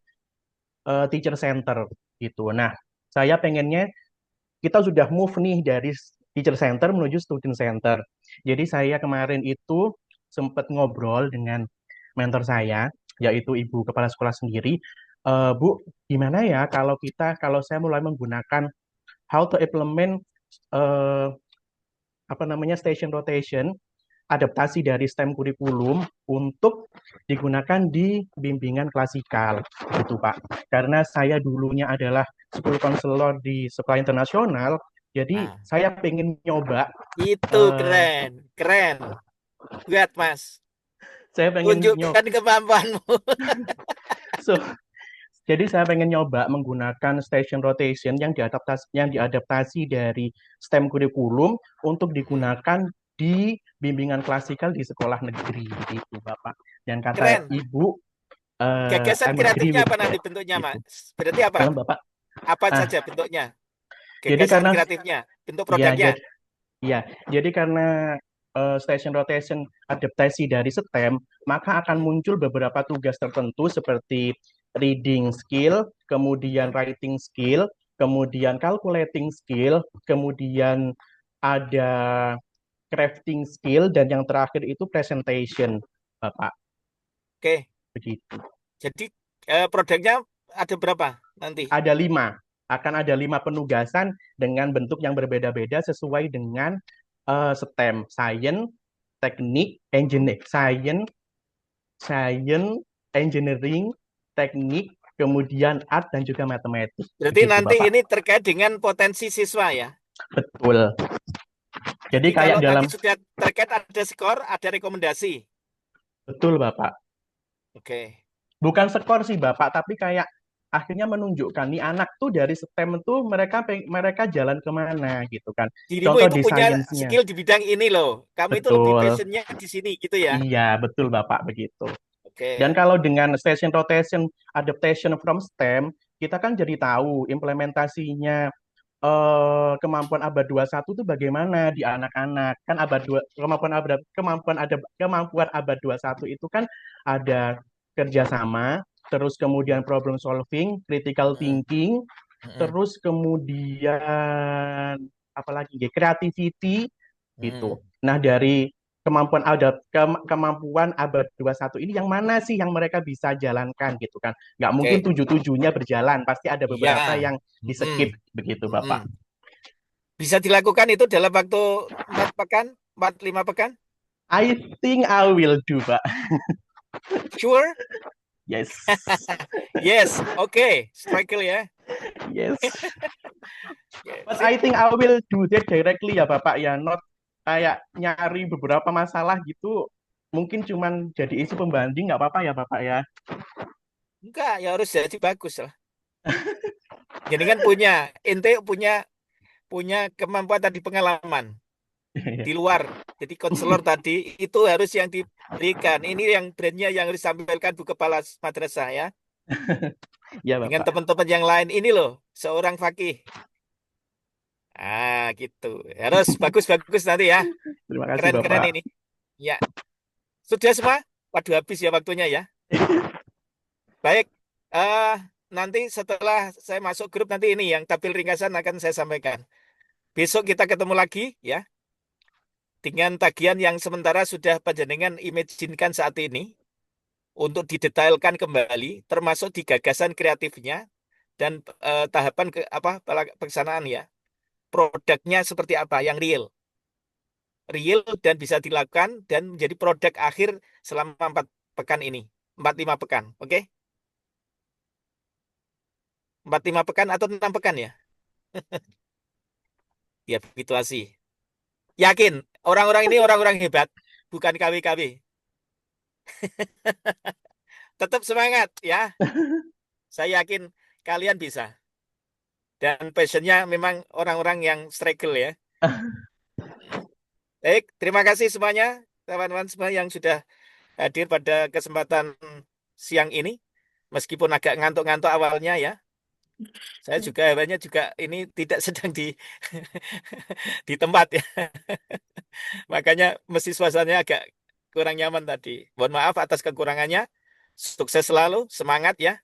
teacher center gitu. Nah, saya pengennya kita sudah move nih dari teacher center menuju student center. Jadi saya kemarin itu sempat ngobrol dengan mentor saya, yaitu ibu kepala sekolah sendiri. Bu, gimana ya kalau saya mulai menggunakan how to implement eh, apa namanya station rotation, adaptasi dari STEM kurikulum untuk digunakan di bimbingan klasikal, gitu Pak. Karena saya dulunya adalah school counselor di sekolah internasional, jadi ah, saya pengen nyoba, itu eh, keren, keren. Buat Mas, saya pengen nyoba, tunjukkan kemampuanmu. so, jadi saya pengen nyoba menggunakan station rotation yang diadaptasi dari STEM kurikulum untuk digunakan di bimbingan klasikal di sekolah negeri gitu Bapak. Dan kata Keren. Ibu Gagasan I'm agree kreatifnya with apa nanti that bentuknya, gitu. Mas? Berarti apa? Kalau Bapak, Apa ah, saja bentuknya? jadi Gagasan karena kreatifnya, bentuk ya produknya. jadi ya jadi karena station rotation adaptasi dari STEM, maka akan muncul beberapa tugas tertentu seperti reading skill, kemudian writing skill, kemudian calculating skill, kemudian ada crafting skill, dan yang terakhir itu presentation, Bapak. Oke, Begitu. jadi produknya ada berapa nanti? Ada 5. Akan ada 5 penugasan dengan bentuk yang berbeda-beda sesuai dengan STEM, science, teknik, science, engineering, teknik, kemudian art dan juga matematik. Berarti Begitu, nanti Bapak. ini terkait dengan potensi siswa ya. Betul. Jadi Jadi kayak kalau dalam tadi sudah terkait ada skor, ada rekomendasi. betul, Bapak. Oke. Bukan skor sih, Bapak, tapi kayak akhirnya menunjukkan nih anak tuh dari STEM tuh mereka jalan kemana gitu kan. Dirimu Contoh itu di punya sainsnya. skill di bidang ini loh. Kamu itu lebih Betul. passionnya di sini gitu ya. Iya, betul Bapak, begitu. Dan Oke. kalau dengan station rotation adaptation from STEM, kita kan jadi tahu implementasinya kemampuan abad 21 itu bagaimana di anak-anak. Kan kemampuan abad 21 itu kan ada kerjasama, terus kemudian problem solving, critical thinking, terus kemudian apalagi ya, creativity gitu. Nah, dari kemampuan abad 21 ini yang mana sih yang mereka bisa jalankan gitu kan. Nggak mungkin Oke. 7-7-nya berjalan, pasti ada beberapa Iya. yang di-skip begitu, Bapak. Bisa dilakukan itu dalam waktu 4 pekan, 4-5 pekan? I think I will do, Pak. Sure? Yes. Yes, oke. Striker ya. Yes. Oke, But sip. I think I will do that directly ya, Bapak ya. Not kayak nyari beberapa masalah gitu. Mungkin cuman jadi isi pembanding nggak apa-apa ya, Bapak ya. Enggak, ya harus jadi bagus lah. Jadi kan ente punya kemampuan tadi, pengalaman di luar. Jadi konselor tadi itu harus yang diberikan. Ini yang brandnya yang harus disampaikan Bu Kepala Madrasah ya. Ya, Dengan Bapak. teman-teman yang lain ini loh, seorang fakih. Ah, gitu. Harus bagus-bagus nanti ya. Terima kasih, Keren-keren Bapak. ini. Ya. Sudah semua? Waduh, habis ya waktunya ya. Baik. Nanti setelah saya masuk grup nanti ini yang tabel ringkasan akan saya sampaikan. Besok kita ketemu lagi ya. Dengan tagihan yang sementara sudah panjenengan imajinkan saat ini untuk didetailkan kembali, termasuk di gagasan kreatifnya dan tahapan pelaksanaan ya. Produknya seperti apa yang real dan bisa dilakukan dan menjadi produk akhir selama 4 pekan ini, 4-5 pekan, oke? 4-5 pekan atau 6 pekan ya? Ya begitu sih. Yakin orang-orang ini orang-orang hebat, bukan KW-KW. Tetap semangat ya. Saya yakin kalian bisa. Dan passionnya memang orang-orang yang struggle ya. Baik, terima kasih semuanya, teman-teman semua yang sudah hadir pada kesempatan siang ini. Meskipun agak ngantuk-ngantuk awalnya ya. Saya juga hewannya juga ini tidak sedang di tempat ya. Makanya mesti suasananya agak kurang nyaman tadi. Mohon maaf atas kekurangannya. Sukses selalu, semangat ya.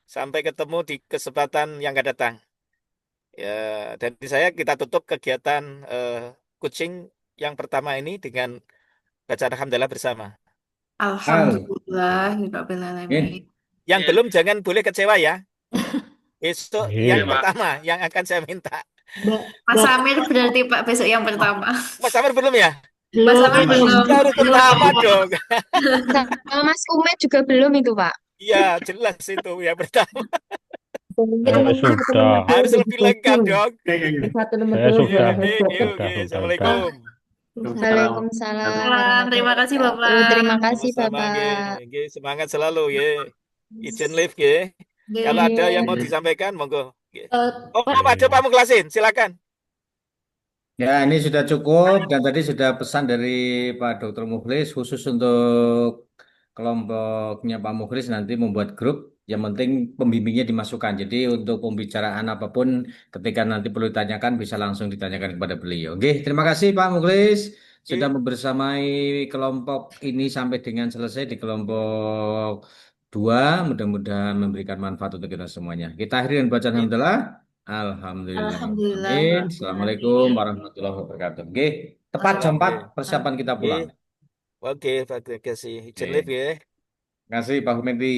Sampai ketemu di kesempatan yang akan datang. Ya, dan saya kita tutup kegiatan coaching yang pertama ini dengan bacaan alhamdulillah bersama. Alhamdulillah, Yang belum jangan boleh kecewa ya. Besok yang Iya. pertama yang akan saya minta. Mas Amir berarti Pak besok yang pertama. Mas Amir belum ya? Mas Amir belum. Ya harus pertama dong. Sama Mas Umet juga belum itu, Pak. Iya, jelas itu yang pertama. Sudah. Harus lebih lengkap dong. Satu nomor Saya dua sudah. Oke. Assalamualaikum. Waalaikumsalam. Terima kasih Bapak. Terima kasih Sama-sama, Bapak. nggih. Semangat selalu ya. Izin live ya. Kalau ada yang mau disampaikan, monggo. Oh, ada Pak Mukhlasin, silakan. Ya, ini sudah cukup dan tadi sudah pesan dari Pak Dr. Mukhlis khusus untuk kelompoknya Pak Mukhlis nanti membuat grup. Yang penting pembimbingnya dimasukkan. Jadi untuk pembicaraan apapun ketika nanti perlu ditanyakan bisa langsung ditanyakan kepada beliau. Oke, terima kasih Pak Mukhlis sudah Oke. membersamai kelompok ini sampai dengan selesai di kelompok 2. Mudah-mudahan memberikan manfaat untuk kita semuanya. Kita akhiri dengan bacaan Oke. alhamdulillah. Alhamdulillah. Alhamdulillah. Amin. Rabbil Assalamualaikum alamin. warahmatullahi wabarakatuh. Oke, tepat jam 4 persiapan kita Oke. pulang. Oke, terima kasih. Izin Oke. live ya. Terima kasih Pak Humendi.